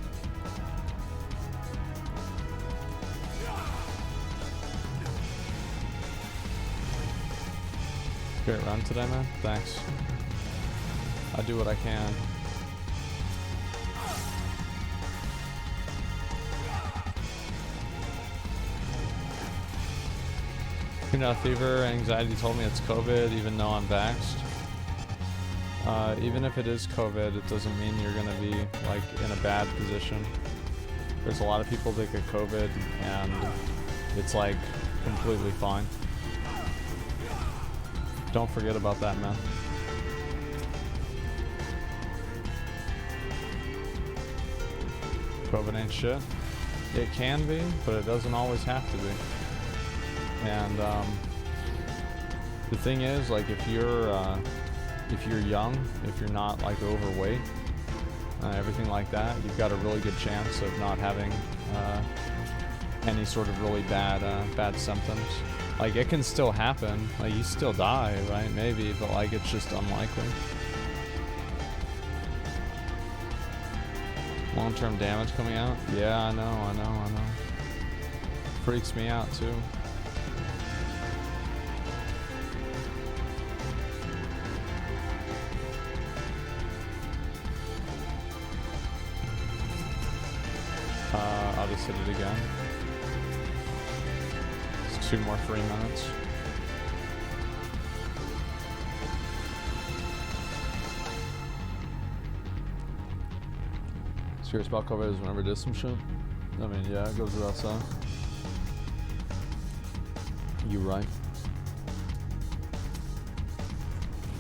Great run today, man. Thanks. I do what I can. You know, fever, anxiety told me it's COVID, even though I'm vaxxed. Even if it is COVID, it doesn't mean you're gonna be like in a bad position. There's a lot of people that get COVID and it's like completely fine. Don't forget about that, man. COVID ain't shit. It can be, but it doesn't always have to be. And the thing is, like, if you're young, if you're not like overweight, everything like that, you've got a really good chance of not having any sort of really bad symptoms. Like, it can still happen. Like, you still die, right? Maybe, but like, it's just unlikely. Long-term damage coming out? Yeah, I know. Freaks me out too. I'll just hit it again. It's 2 more 3 minutes. Serious about COVID is whenever it is some shit. I mean, yeah, it goes without saying. You right.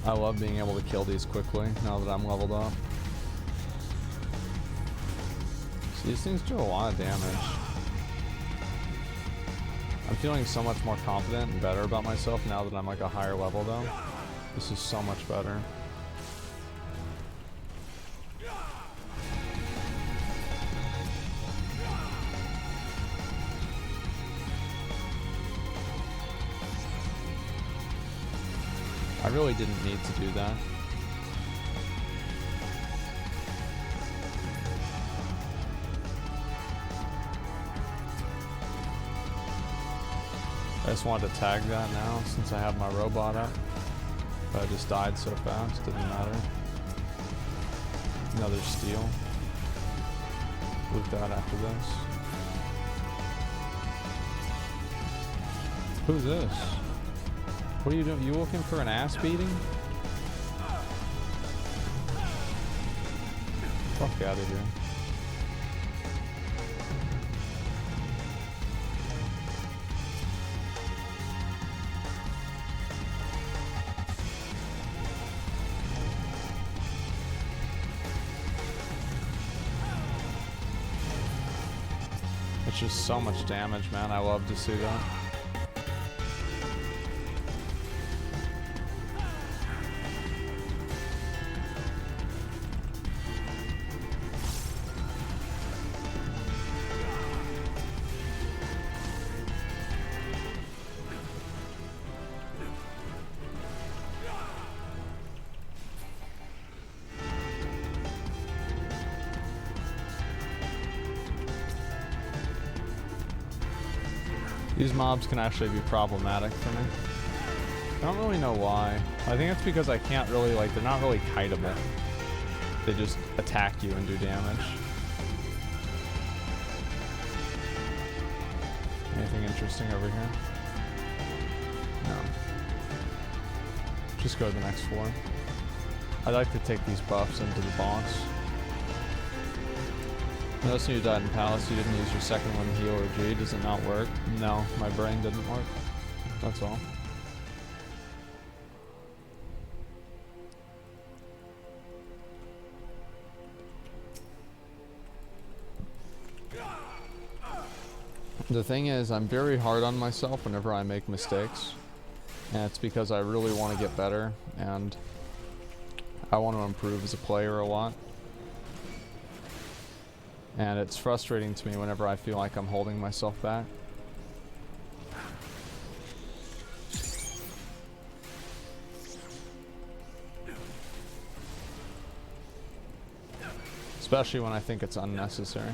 I love being able to kill these quickly now that I'm leveled up. These things do a lot of damage. I'm feeling so much more confident and better about myself now that I'm like a higher level though. This is so much better. I really didn't need to do that. I just wanted to tag that now since I have my robot up. But I just died so fast, didn't matter. Another steal. Loot that after this. Who's this? What are you doing? You looking for an ass beating? Fuck out of here. It's just so much damage, man. I love to see that. These mobs can actually be problematic for me. I don't really know why. I think it's because I can't really, like, they're not really kiteable. They just attack you and do damage. Anything interesting over here? No. Just go to the next floor. I'd like to take these buffs into the boss. Notice when you died in Palace, you didn't use your second one, heal or G. Does it not work? No, my brain didn't work. That's all. The thing is, I'm very hard on myself whenever I make mistakes. And it's because I really want to get better, and I want to improve as a player a lot. And it's frustrating to me whenever I feel like I'm holding myself back. Especially when I think it's unnecessary.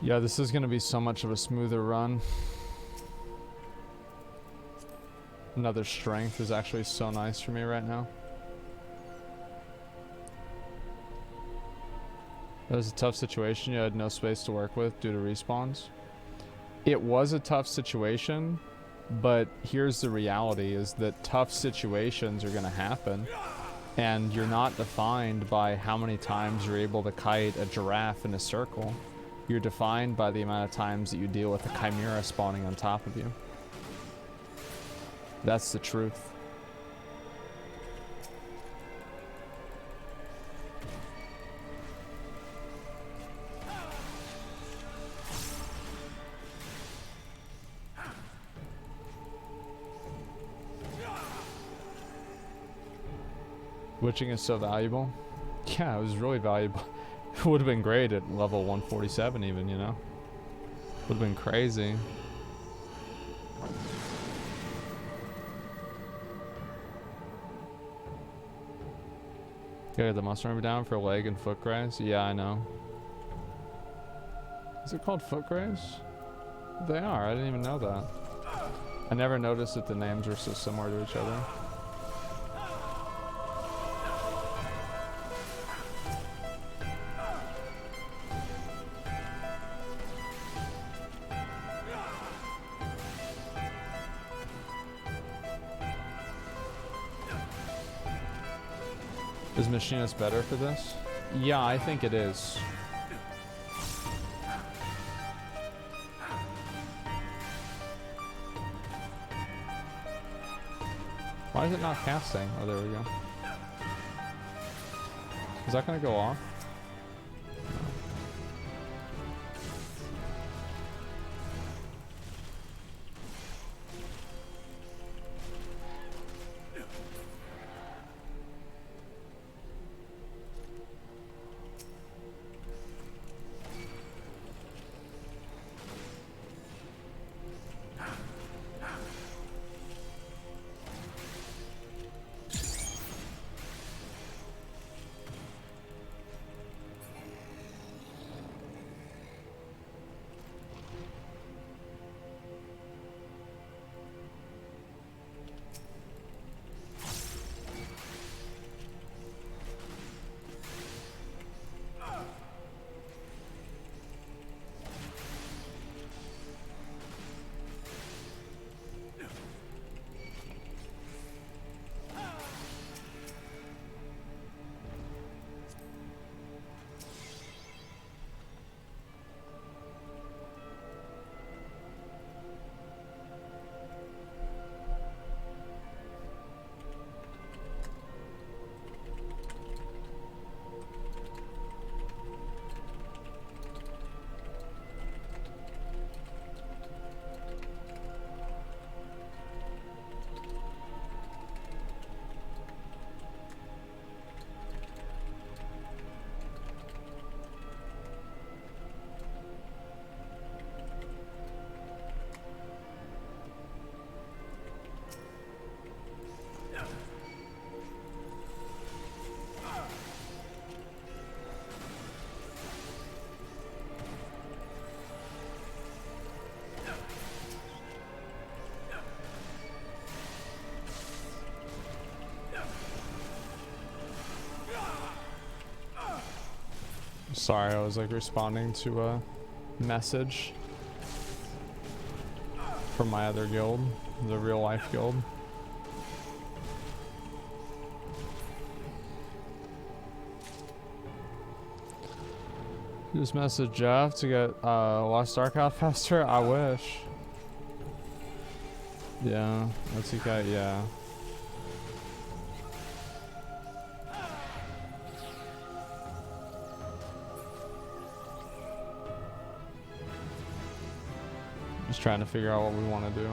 Yeah, this is going to be so much of a smoother run. Another strength is actually so nice for me right now. It was a tough situation. You had no space to work with due to respawns. It was a tough situation, but here's the reality is that tough situations are going to happen. And you're not defined by how many times you're able to kite a giraffe in a circle. You're defined by the amount of times that you deal with a chimera spawning on top of you. That's the truth. Witching is so valuable. Yeah, it was really valuable. It would have been great at level 147 even, you know? Would have been crazy. You got the muscle armor down for leg and foot graze? Yeah, I know. Is it called foot graze? They are, I didn't even know that. I never noticed that the names were so similar to each other. Is Machinist better for this? Yeah, I think it is. Why is it not casting? Oh, there we go. Is that gonna go off? Sorry, I was like responding to a message from my other guild, the real life guild. Just message Jeff to get Lost Ark out faster. I wish. Yeah, that's okay. Yeah. Just trying to figure out what we want to do.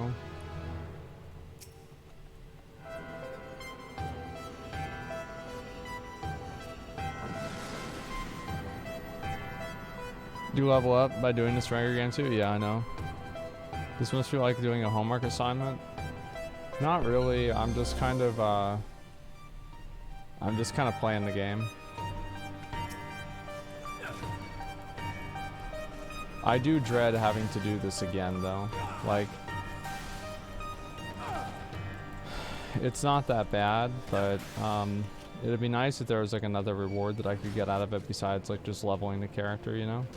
Do you level up by doing this regular game too? Yeah, I know. This must feel like doing a homework assignment. Not really. I'm just kind of playing the game. I do dread having to do this again though. Like, it's not that bad, but it'd be nice if there was like another reward that I could get out of it besides like just leveling the character, you know?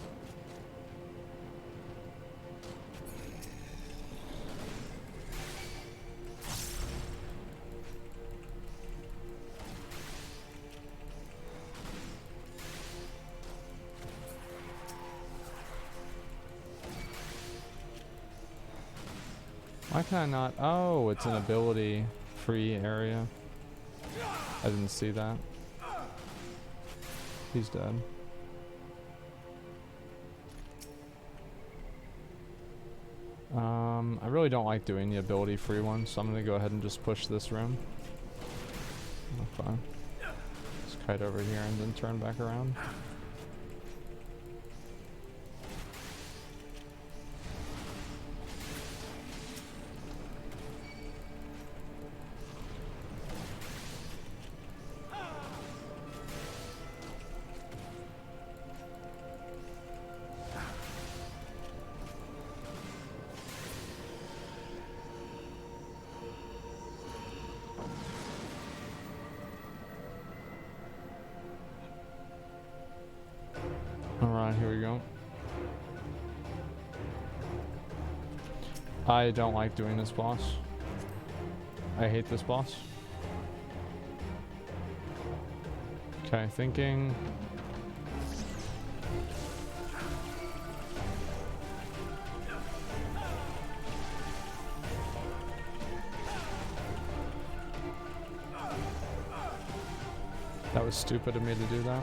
Why can I not? Oh, it's an ability free area. I didn't see that. He's dead. I really don't like doing the ability free one, so I'm gonna go ahead and just push this room. Oh, fine. Just kite over here and then turn back around. Alright, here we go. I don't like doing this boss. I hate this boss. Okay, thinking. That was stupid of me to do that.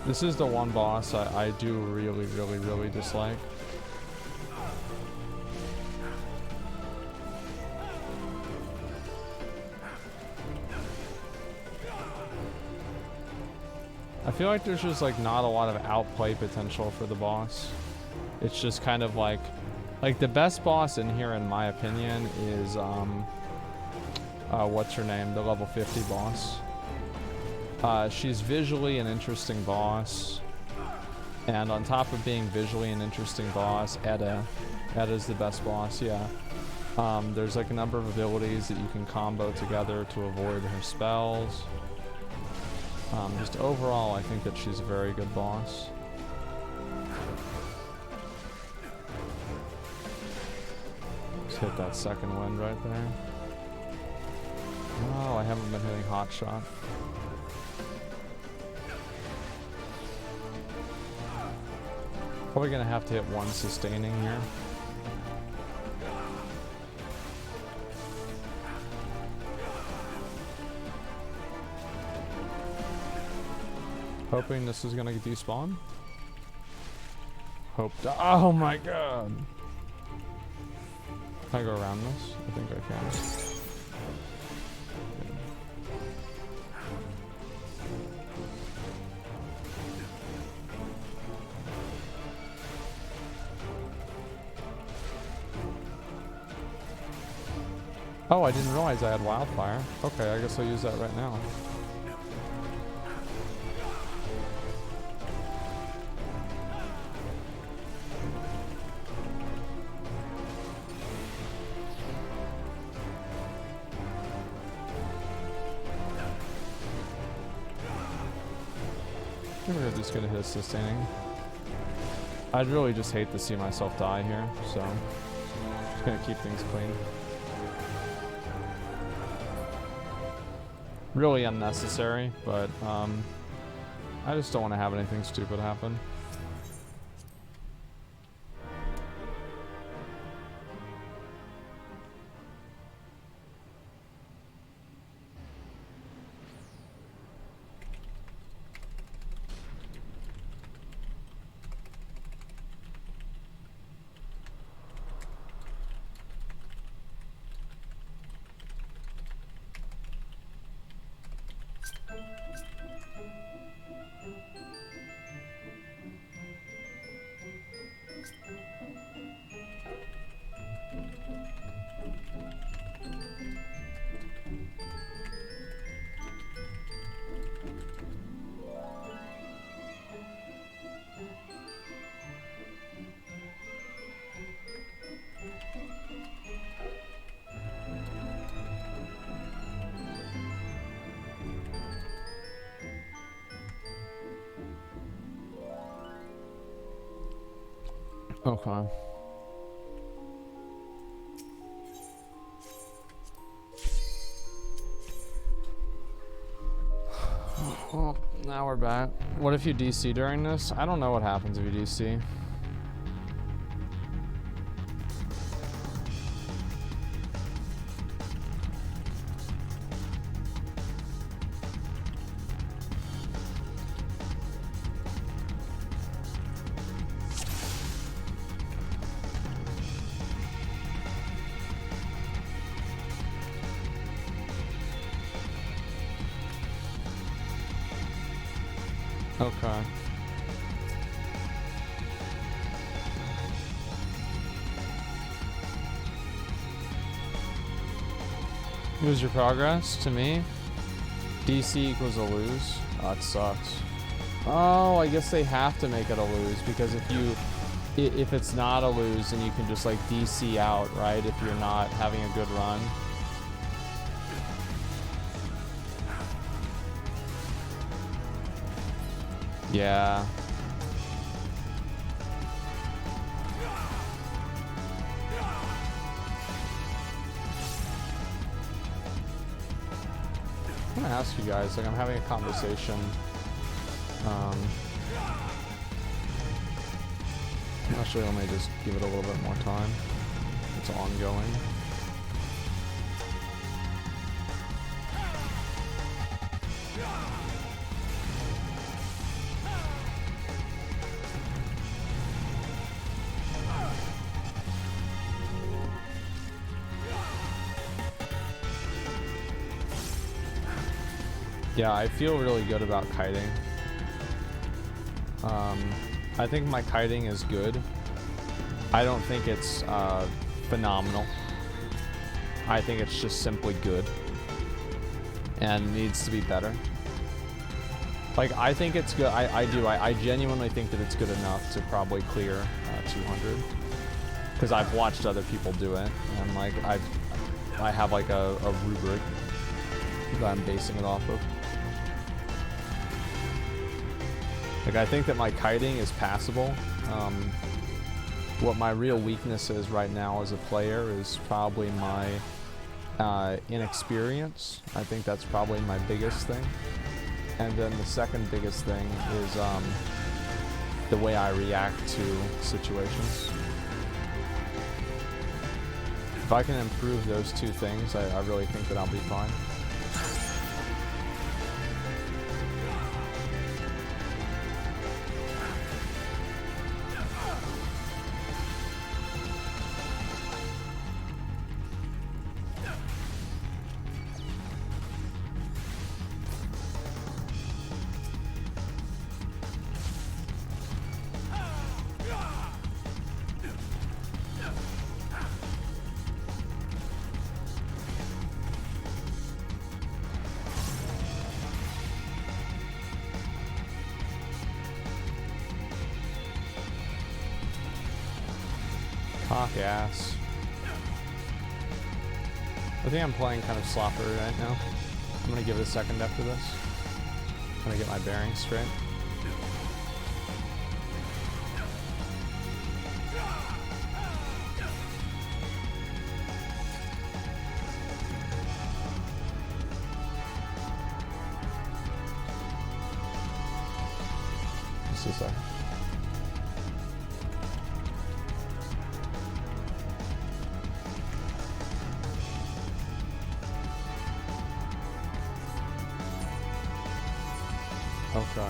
This is the one boss I do really dislike. I feel like there's just like not a lot of outplay potential for the boss. It's just kind of like the best boss in here, in my opinion, is what's her name? The level 50 boss. She's visually an interesting boss, and on top of being visually an interesting boss, Edda's the best boss. Yeah. There's like a number of abilities that you can combo together to avoid her spells. Just overall, I think that she's a very good boss. Just hit that second wind right there. Oh, I haven't been hitting hot shot. Probably gonna have to hit one sustaining here. Hoping this is gonna despawn. Oh my god. Can I go around this? I think I can. Oh, I didn't realize I had wildfire. Okay, I guess I'll use that right now. I think we're just gonna hit a sustaining. I'd really just hate to see myself die here, so just gonna keep things clean. Really unnecessary, but I just don't want to have anything stupid happen. Okay. Well, now we're back. What if you DC during this? I don't know what happens if you DC. Okay. Lose your progress to me. DC equals a lose. Oh, it sucks. Oh, I guess they have to make it a lose because if it's not a lose, then you can just like DC out, right? If you're not having a good run. Yeah. I'm gonna ask you guys, like I'm having a conversation. Actually, let me just give it a little bit more time. It's ongoing. Yeah, I feel really good about kiting. I think my kiting is good. I don't think it's phenomenal. I think it's just simply good and needs to be better. Like, I think it's good. I genuinely think that it's good enough to probably clear 200 because I've watched other people do it, and like I have like a rubric that I'm basing it off of. Like, I think that my kiting is passable. What my real weakness is right now as a player is probably my inexperience. I think that's probably my biggest thing. And then the second biggest thing is the way I react to situations. If I can improve those two things, I really think that I'll be fine. Cock ass. I think I'm playing kind of sloppy right now. I'm gonna give it a second after this. I'm gonna get my bearings straight. Just a second. Okay.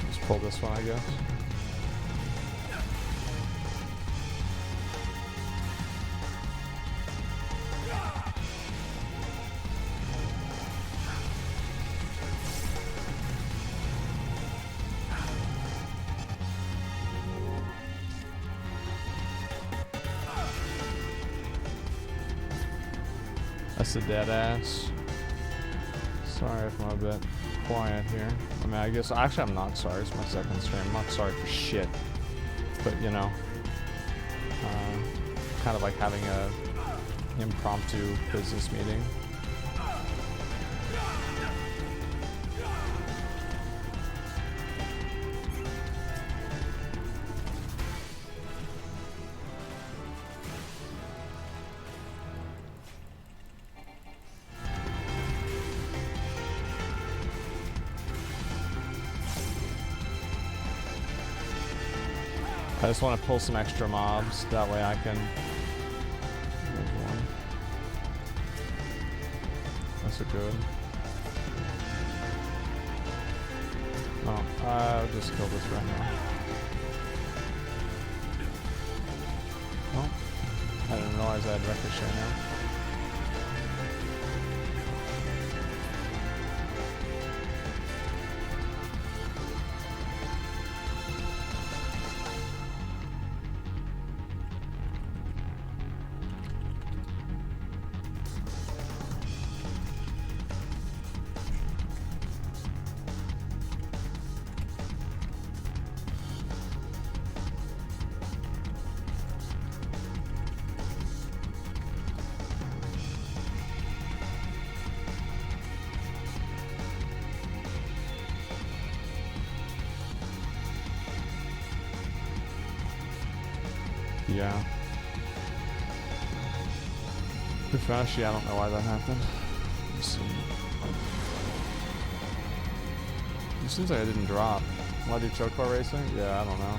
Just pull this one, I guess. That's a dead ass. Sorry if I'm a bit quiet here. I mean, I guess, actually I'm not sorry, it's my second stream. I'm not sorry for shit. But, you know, kind of like having a impromptu business meeting. I just want to pull some extra mobs, that way I can... There's one. That's a good. Oh, I'll just kill this right now. Oh, I didn't realize I had ricochet now. Yeah. Refresh, yeah, I don't know why that happened. Let's see. It seems like I didn't drop. Why do choke bar racing? Yeah, I don't know.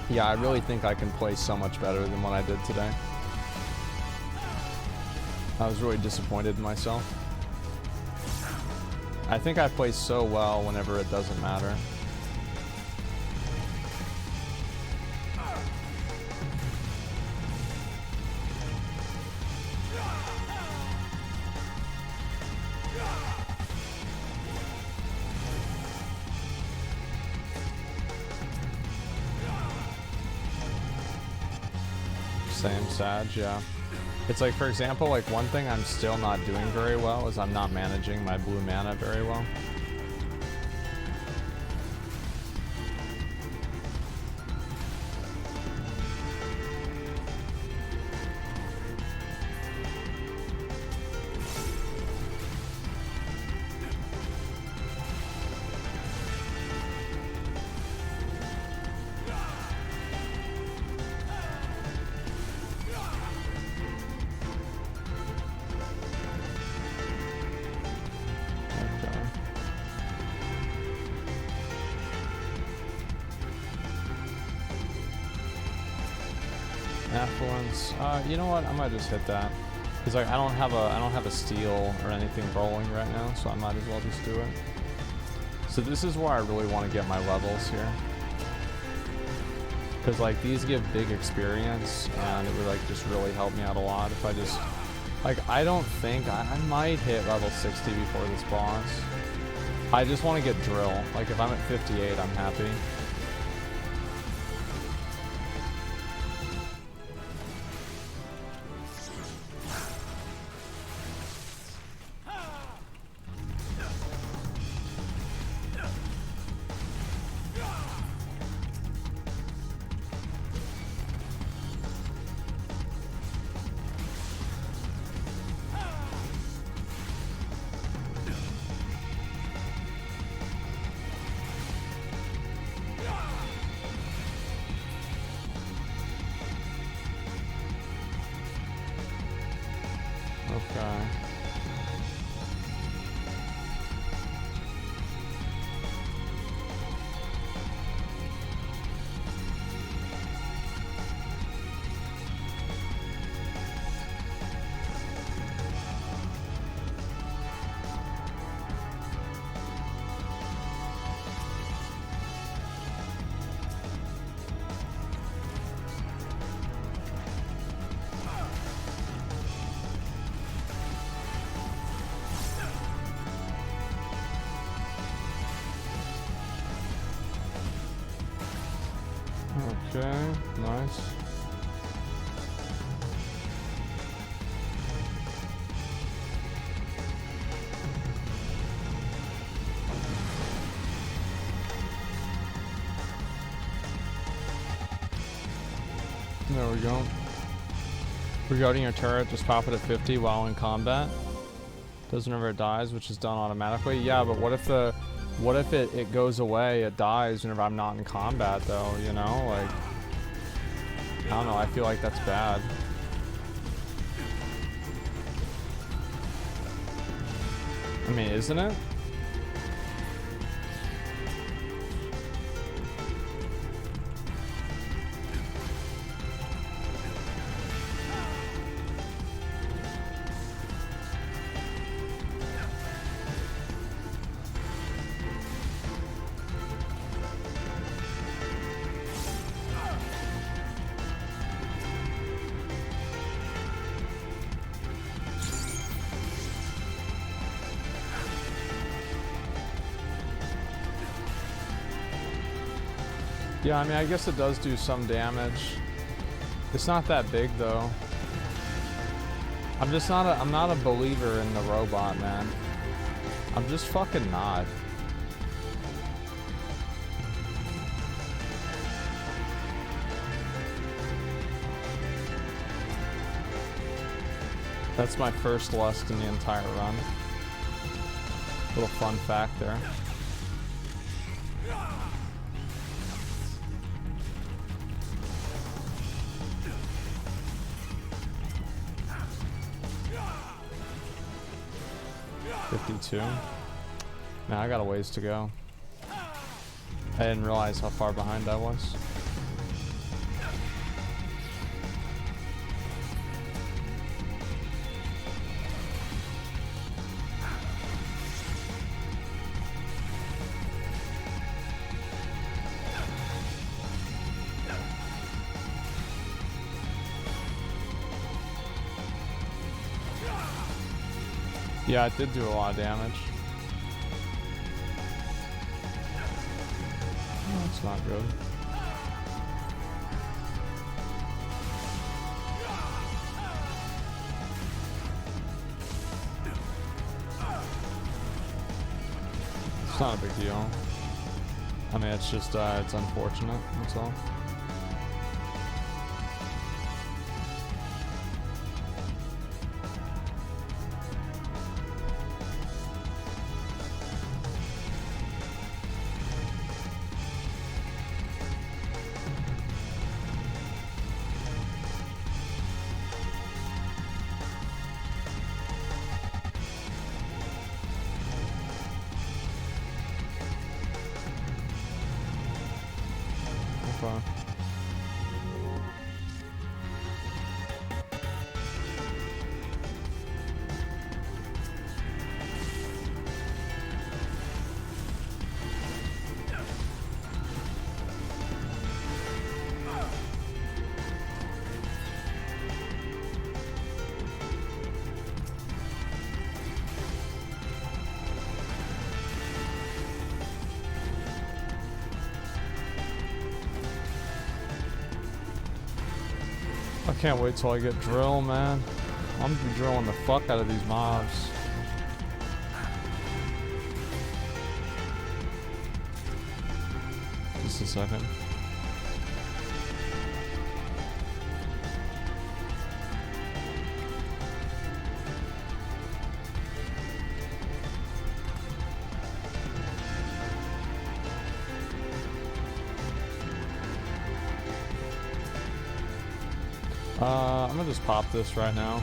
Yeah, I really think I can play so much better than what I did today. I was really disappointed in myself. I think I play so well whenever it doesn't matter. Same Sag, yeah. It's like, for example, like one thing I'm still not doing very well is I'm not managing my blue mana very well. Affluence. You know what? I might just hit that. Cause like I don't have a steal or anything rolling right now, so I might as well just do it. So this is where I really want to get my levels here. Cause like these give big experience, and it would like just really help me out a lot if I just like I don't think I might hit level 60 before this boss. I just want to get drill. Like if I'm at 58, I'm happy. Okay. Okay, nice. There we go. Regarding your turret, just pop it at 50 while in combat. Doesn't ever dies, which is done automatically. Yeah, but what if it goes away, it dies whenever I'm not in combat though, you know? Like, I don't know, I feel like that's bad. I mean, isn't it? Yeah, I mean, I guess it does do some damage. It's not that big though. I'm not a believer in the robot, man. I'm just fucking not. That's my first lust in the entire run. Little fun fact there. $52. Man, I got a ways to go. I didn't realize how far behind I was. Yeah, it did do a lot of damage. Oh, that's not good. It's not a big deal. I mean, it's just, it's unfortunate, that's all. I can't wait till I get drill, man. I'm gonna be drilling the fuck out of these mobs. Just a second. I'm gonna just pop this right now.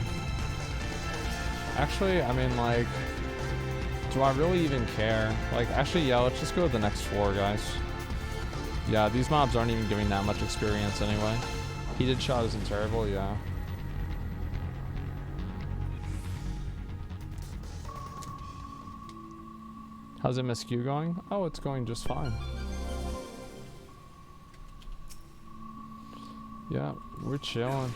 Actually, I mean, like, do I really even care? Like, actually, yeah, let's just go to the next floor, guys. Yeah, these mobs aren't even giving that much experience anyway. Heated shot isn't terrible, yeah. How's MSQ going? Oh, it's going just fine. Yeah, we're chilling.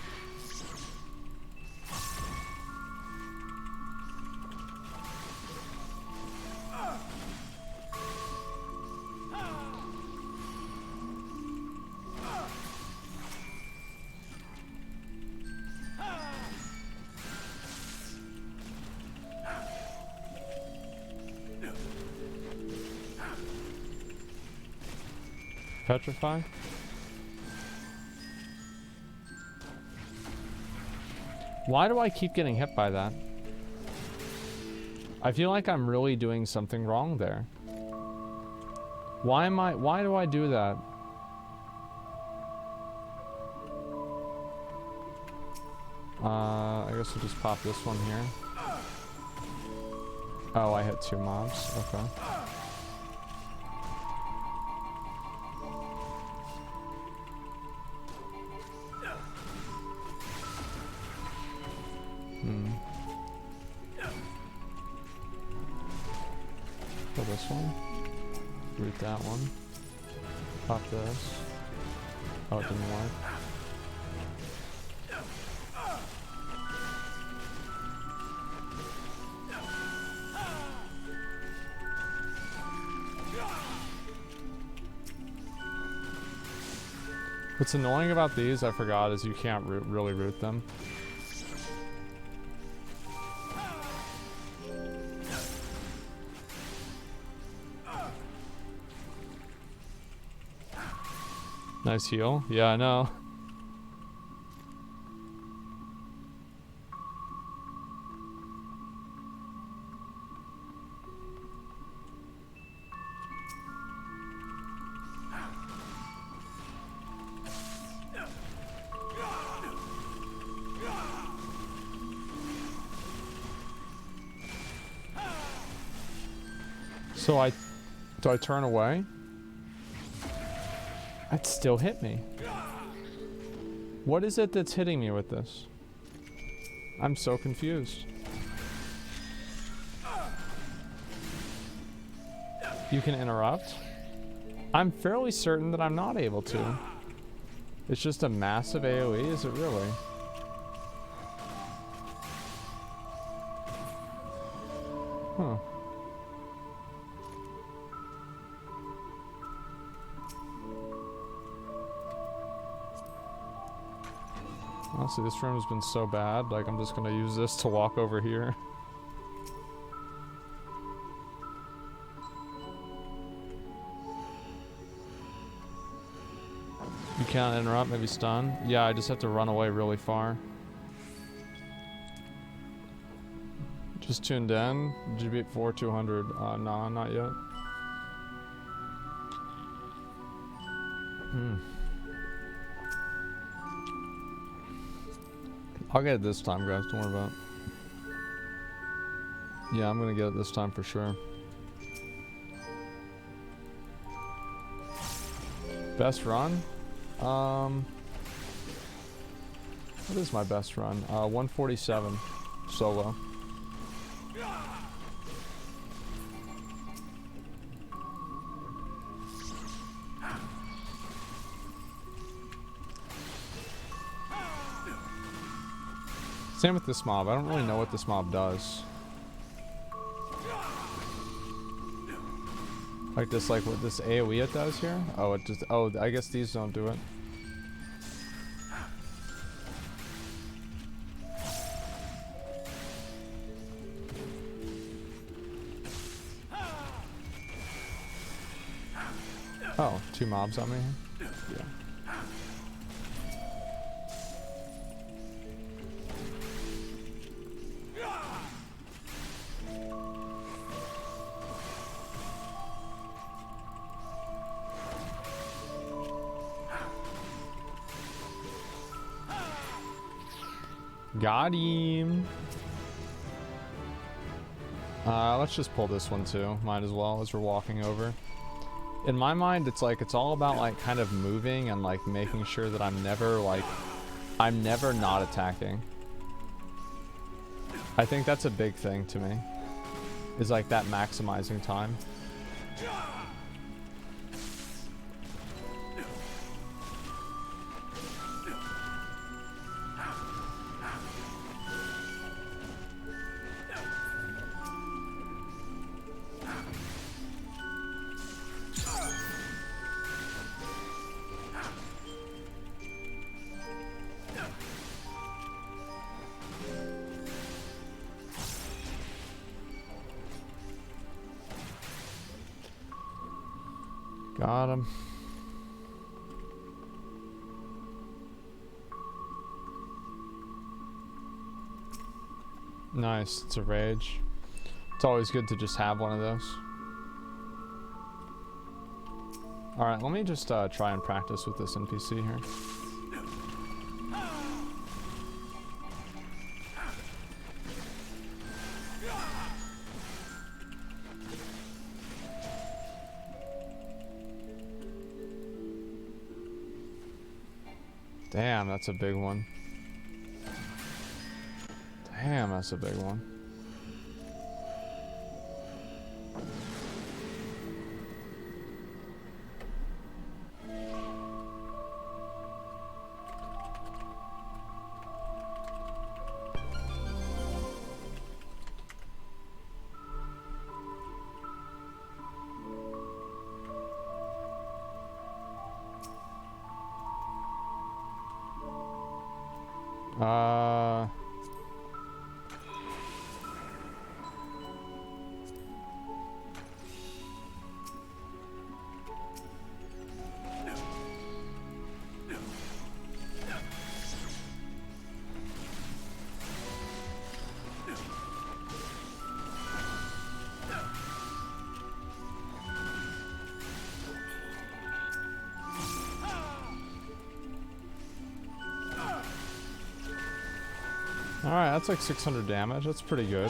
Petrify? Why do I keep getting hit by that? I feel like I'm really doing something wrong there. Why do I do that? I guess we'll just pop this one here. Oh, I hit 2 mobs, okay. Kill this one. Root that one. Pop this. Oh, it didn't work. What's annoying about these, I forgot, is you can't really root them. Nice heal. Yeah, I know. So do I turn away? It still hit me. What is it that's hitting me with this? I'm so confused. You can interrupt? I'm fairly certain that I'm not able to. It's just a massive AoE, is it really? Huh. Honestly, this room has been so bad, like I'm just gonna use this to walk over here. You can't interrupt, maybe stun? Yeah, I just have to run away really far. Just tuned in. Did you beat 4200? No, not yet. I'll get it this time, guys. Don't worry about it. Yeah, I'm gonna get it this time for sure. Best run? What is my best run? 147 solo. Same with this mob. I don't really know what this mob does. Like this, like what this AoE it does here? Oh, it just, oh, I guess these don't do it. Oh, 2 mobs on me? Yeah. Got him. Let's just pull this one too. Might as well as we're walking over. In my mind, it's like, it's all about like kind of moving and like making sure that I'm never not attacking. I think that's a big thing to me. Is like that maximizing time. Got him. Nice, it's a rage. It's always good to just have one of those. Alright, let me just try and practice with this NPC here. Damn, that's a big one. Damn, that's a big one. Alright, that's like 600 damage. That's pretty good.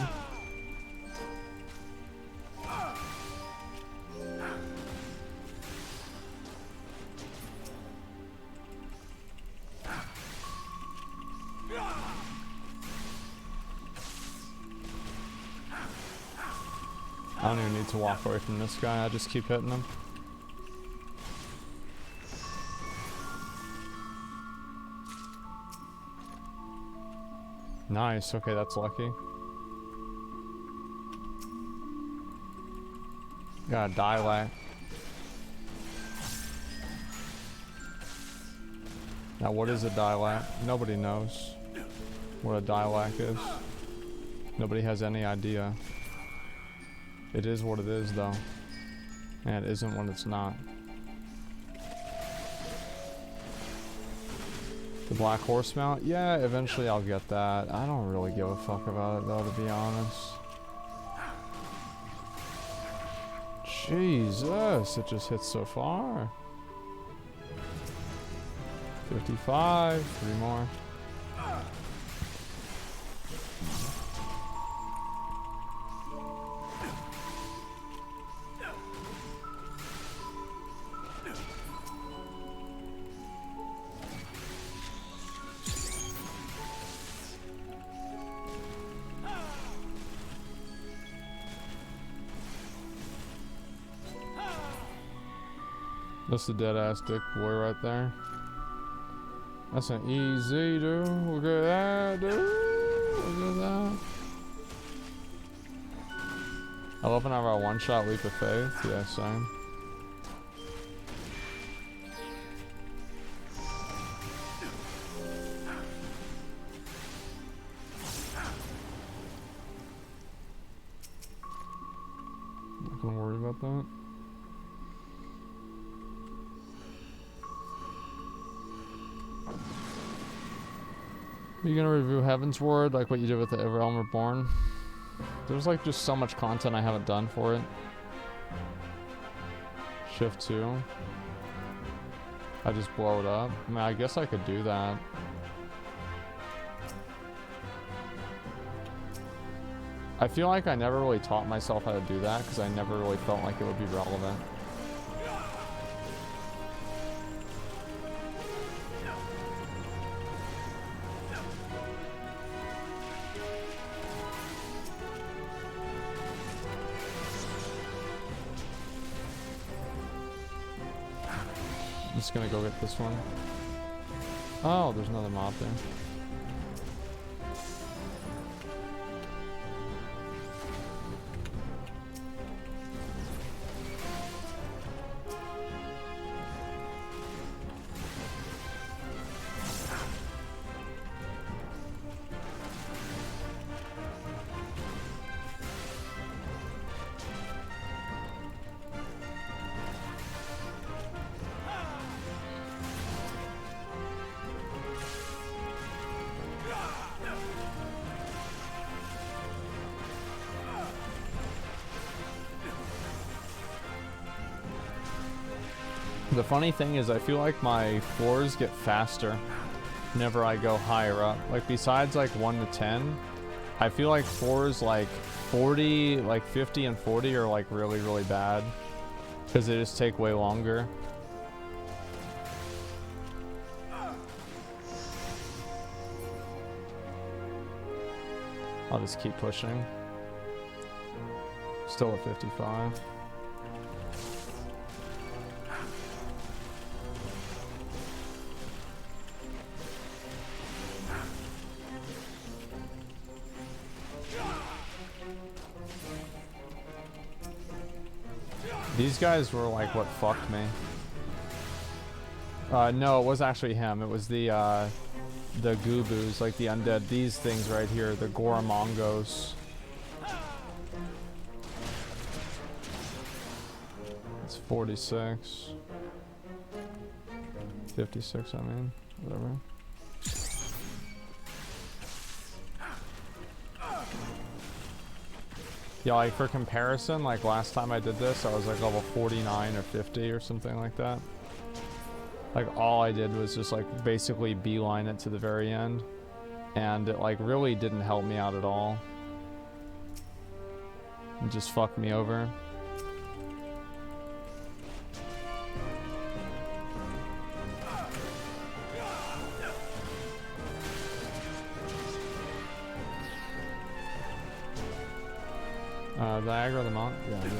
I don't even need to walk away from this guy, I just keep hitting him. Nice, okay, that's lucky. Got a dilac. Now what is a dilac? Nobody knows what a dilac is. Nobody has any idea. It is what it is though. And it isn't when it's not. The black horse mount? Yeah, eventually I'll get that. I don't really give a fuck about it though, to be honest. Jesus, it just hits so far. 55, 3 more. That's the dead ass dick boy right there. That's an easy, dude. Look at that, dude. Look at that. I love whenever I one-shot Leap of Faith. Yeah, same. Not gonna worry about that. Are you gonna review Heaven's Ward like what you did with the Realm Reborn? There's like just so much content I haven't done for it. Shift 2. I just blow it up. I mean, I guess I could do that. I feel like I never really taught myself how to do that because I never really felt like it would be relevant. I'm just gonna go get this one. Oh, there's another mob there. The funny thing is I feel like my floors get faster whenever I go higher up. Like besides like 1 to 10, I feel like floors like 40, like 50 and 40 are like really, really bad because they just take way longer. I'll just keep pushing. Still at 55. These guys were like what fucked me. No, it was actually him. It was the goobus, like the undead. These things right here, the Goramongos. It's 46. 56, I mean. Whatever. Yeah, like for comparison, like last time I did this, I was like level 49 or 50 or something like that. Like all I did was just like basically beeline it to the very end. And it like really didn't help me out at all. It just fucked me over. Did I aggro them out? Yeah, I did.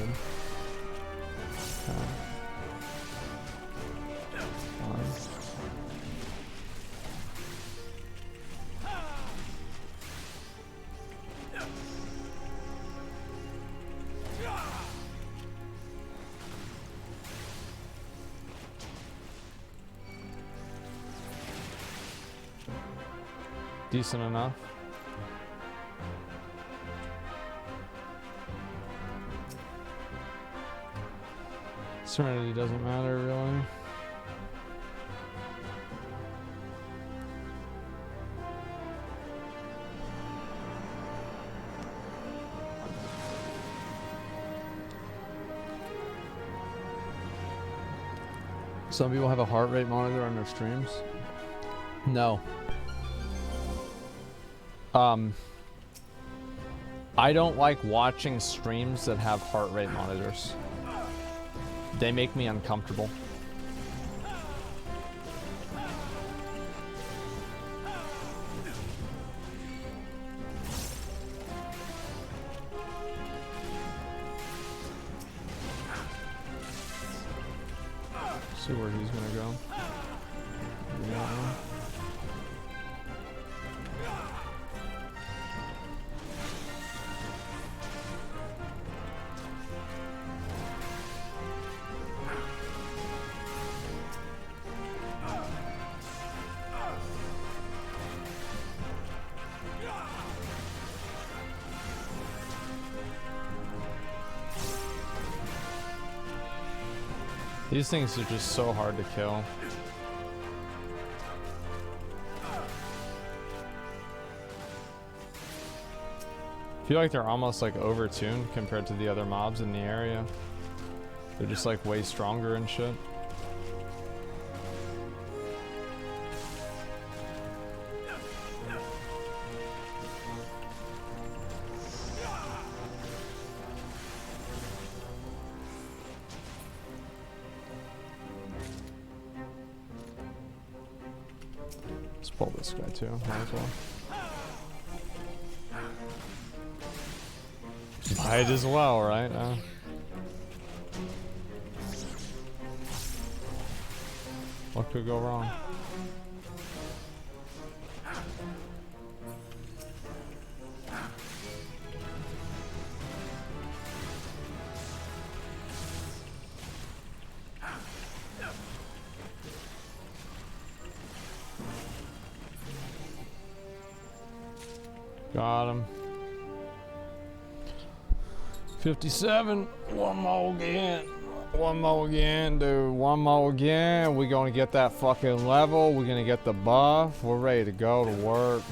Decent enough. Serenity doesn't matter really. Some people have a heart rate monitor on their streams. No. I don't like watching streams that have heart rate monitors. They make me uncomfortable. See where he's gonna go. Yeah. These things are just so hard to kill. I feel like they're almost like over-tuned compared to the other mobs in the area. They're just like way stronger and shit. Let's pull this guy too, might as well. Might as well, right? What could go wrong? Got him. 57. One more again. One more again, dude. One more again. We're gonna get that fucking level. We're gonna get the buff. We're ready to go to work.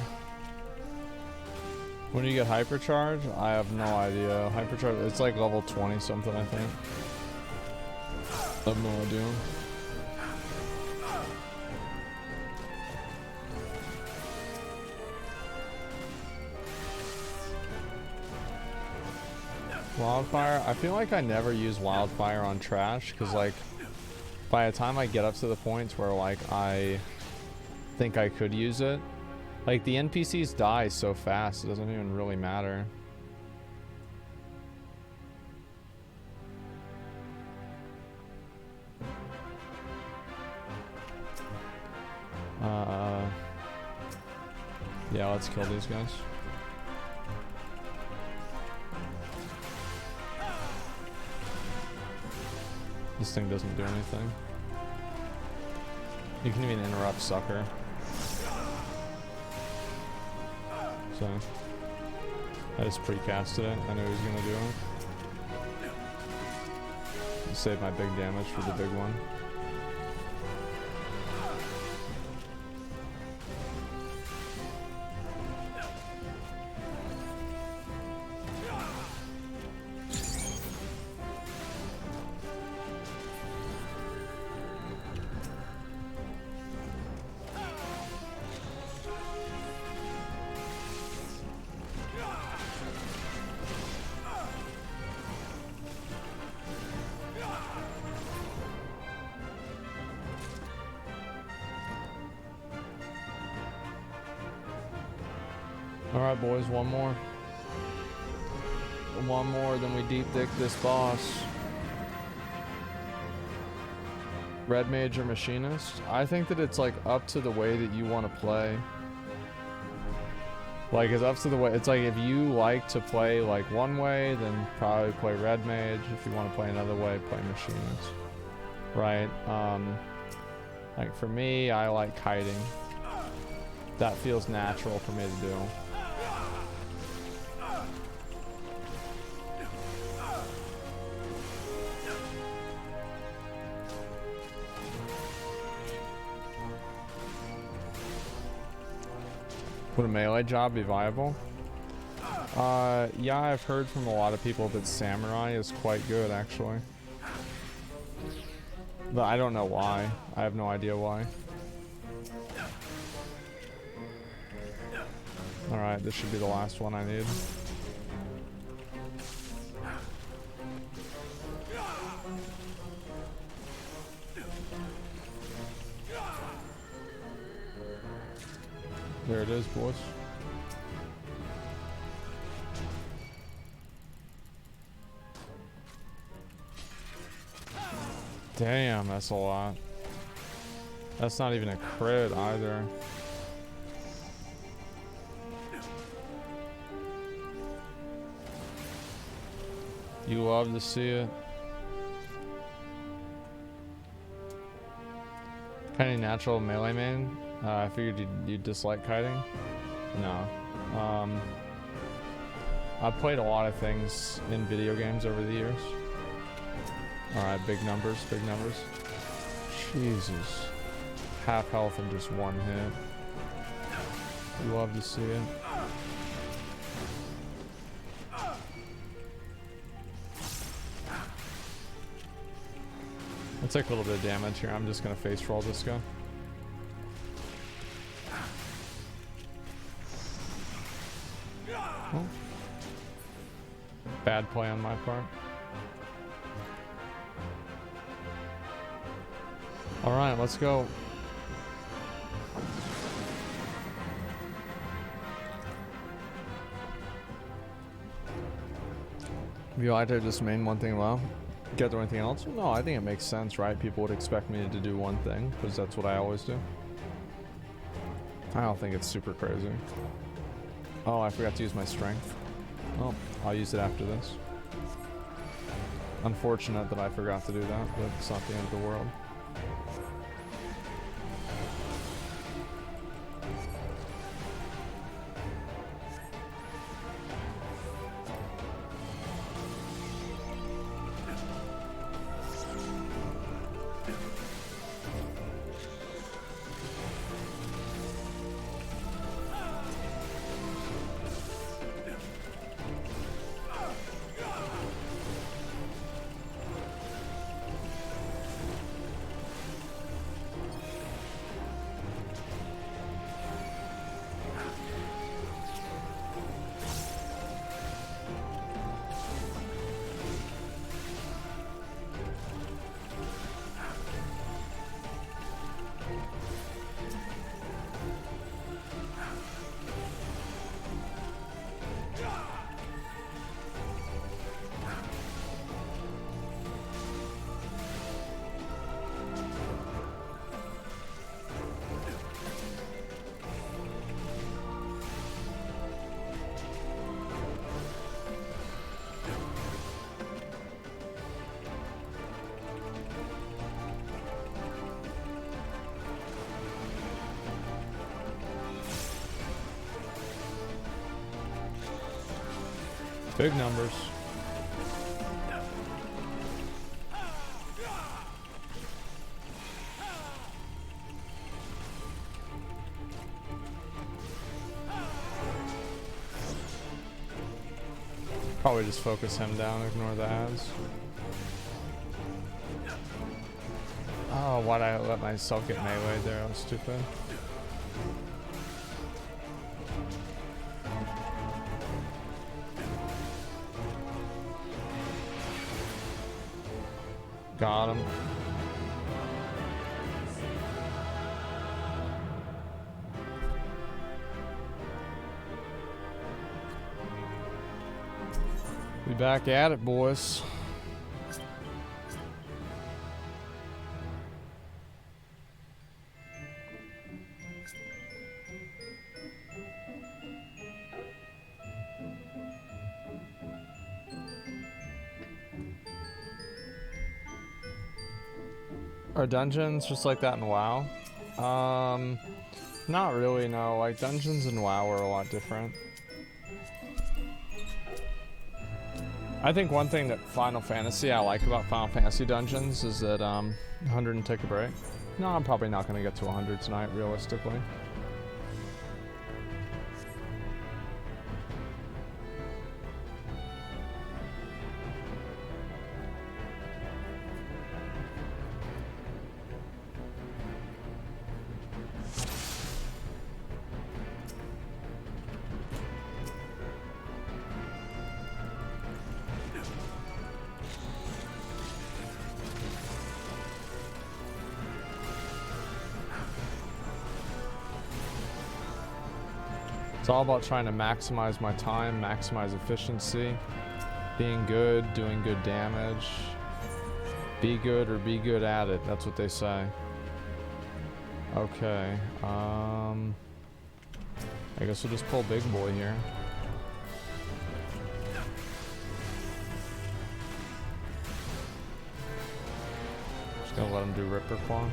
When do you get hypercharge? I have no idea. Hypercharge, it's like level 20 something, I think. I have no idea. Wildfire? I feel like I never use wildfire on trash because like by the time I get up to the points where like I think I could use it, like the NPCs die so fast it doesn't even really matter. Yeah, let's kill these guys. This thing doesn't do anything. You can even interrupt sucker. So I just precasted it. I knew he was gonna do it. Save my big damage for the big one. Alright boys, one more. One more, then we deep dick this boss. Red Mage or Machinist? I think that it's like up to the way that you want to play. Like it's up to the way, it's like if you like to play like one way, then probably play Red Mage. If you want to play another way, play Machinist. Right? Like for me, I like kiting. That feels natural for me to do. Would a melee job be viable? Yeah, I've heard from a lot of people that Samurai is quite good, actually. But I don't know why. I have no idea why. Alright, this should be the last one I need. There it is, boys. Damn, that's a lot. That's not even a crit either. You love to see it. Kiting natural melee main? I figured you'd dislike kiting. No. I've played a lot of things in video games over the years. Alright, big numbers, big numbers. Jesus. Half health in just one hit. You love to see it. I'll take a little bit of damage here. I'm just gonna face roll this guy. Oh. Bad play on my part. Alright, let's go. If you like to just main one thing well, get to anything else? No, I think it makes sense, right? People would expect me to do one thing, because that's what I always do. I don't think it's super crazy. Oh, I forgot to use my strength. Oh, I'll use it after this. Unfortunate that I forgot to do that, but it's not the end of the world. Big numbers. Probably just focus him down, ignore the ads. Oh, why'd I let myself get melee there? I was stupid. Got him. We back at it, boys. Are dungeons just like that in WoW? Not really, no. Like, dungeons in WoW are a lot different. I think one thing that Final Fantasy I like about Final Fantasy dungeons is that 100 and take a break. No, I'm probably not going to get to 100 tonight, realistically. It's all about trying to maximize my time, maximize efficiency, being good, doing good damage. Be good or be good at it, that's what they say. Okay, I guess we'll just pull big boy here. Just gonna let him do Ripper Claw.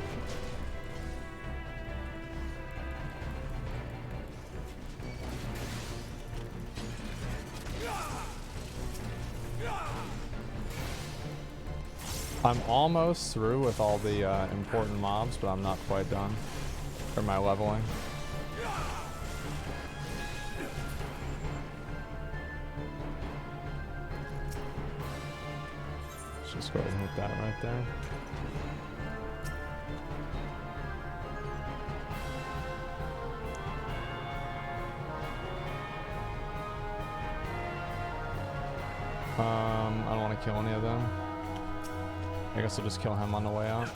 I'm almost through with all the important mobs, but I'm not quite done for my leveling. Let's just go ahead and hit that right there. I don't want to kill any of them. I guess I'll just kill him on the way out.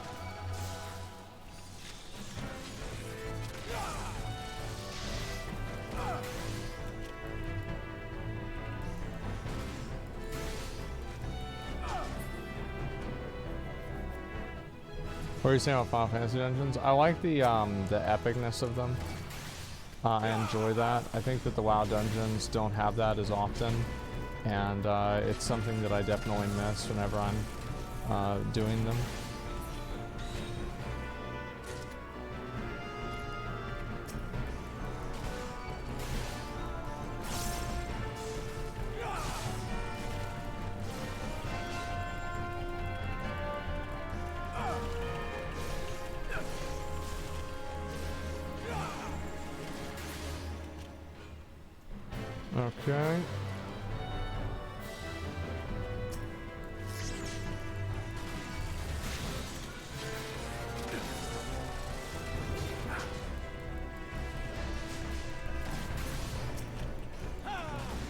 What are you saying about Final Fantasy dungeons? I like the epicness of them. I enjoy that. I think that the WoW dungeons don't have that as often, and it's something that I definitely miss whenever I'm doing them. Okay.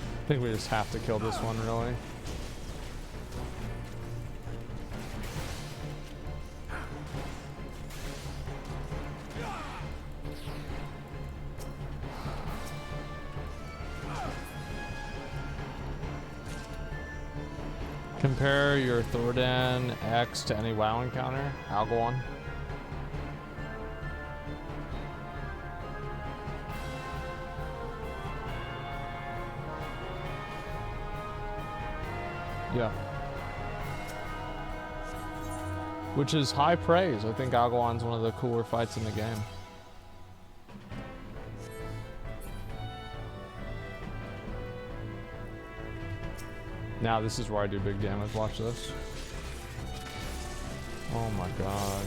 I think we just have to kill this one, really. Compare your Thordan X to any WoW encounter. Algalon. Yeah. Which is high praise. I think Algalon's one of the cooler fights in the game. Now this is where I do big damage. Watch this. Oh my god.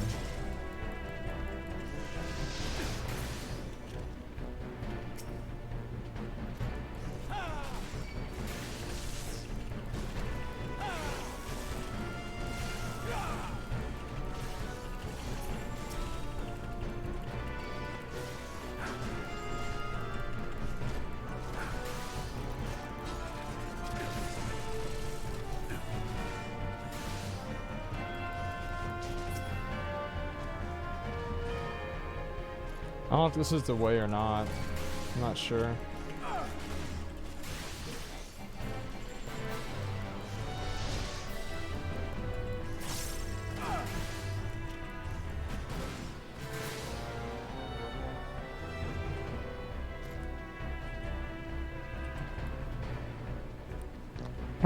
I don't know if this is the way or not. I'm not sure.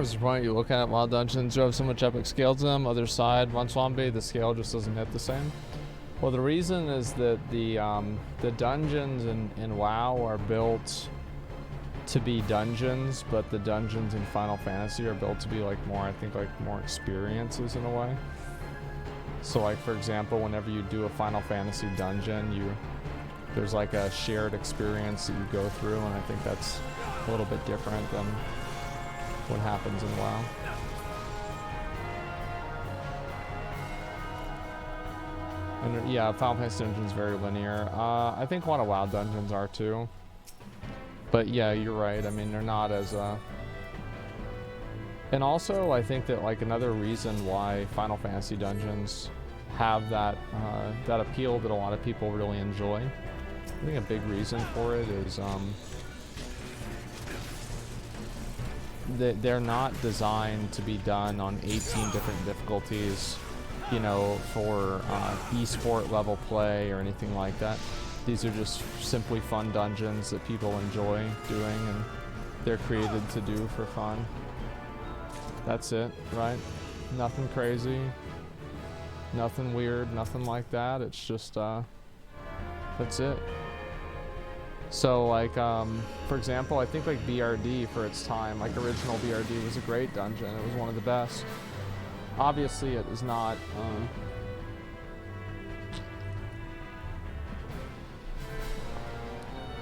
What's the point? You look at WoW dungeons, you have so much epic scale to them. Other side, one Swampy, the scale just doesn't hit the same. Well, the reason is that the dungeons in WoW are built to be dungeons, but the dungeons in Final Fantasy are built to be like more, I think, like more experiences in a way. So like, for example, whenever you do a Final Fantasy dungeon, there's like a shared experience that you go through, and I think that's a little bit different than what happens in WoW. And yeah, Final Fantasy dungeons very linear. I think a lot of WoW dungeons are too. But yeah, you're right. I mean, they're not as and also, I think that like another reason why Final Fantasy dungeons have that that appeal that a lot of people really enjoy. I think a big reason for it is they're not designed to be done on 18 different difficulties, you know, for esport level play or anything like that. These are just simply fun dungeons that people enjoy doing, and they're created to do for fun. That's it, right? Nothing crazy, nothing weird, nothing like that. It's just, that's it. So like, for example, I think like BRD for its time, like original BRD was a great dungeon. It was one of the best. Obviously it is not,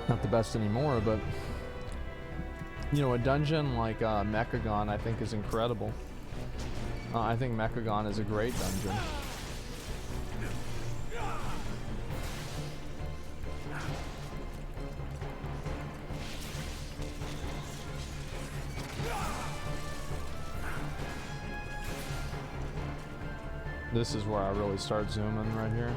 not the best anymore, but you know, a dungeon like Mechagon I think is incredible. I think Mechagon is a great dungeon. This is where I really start zooming right here.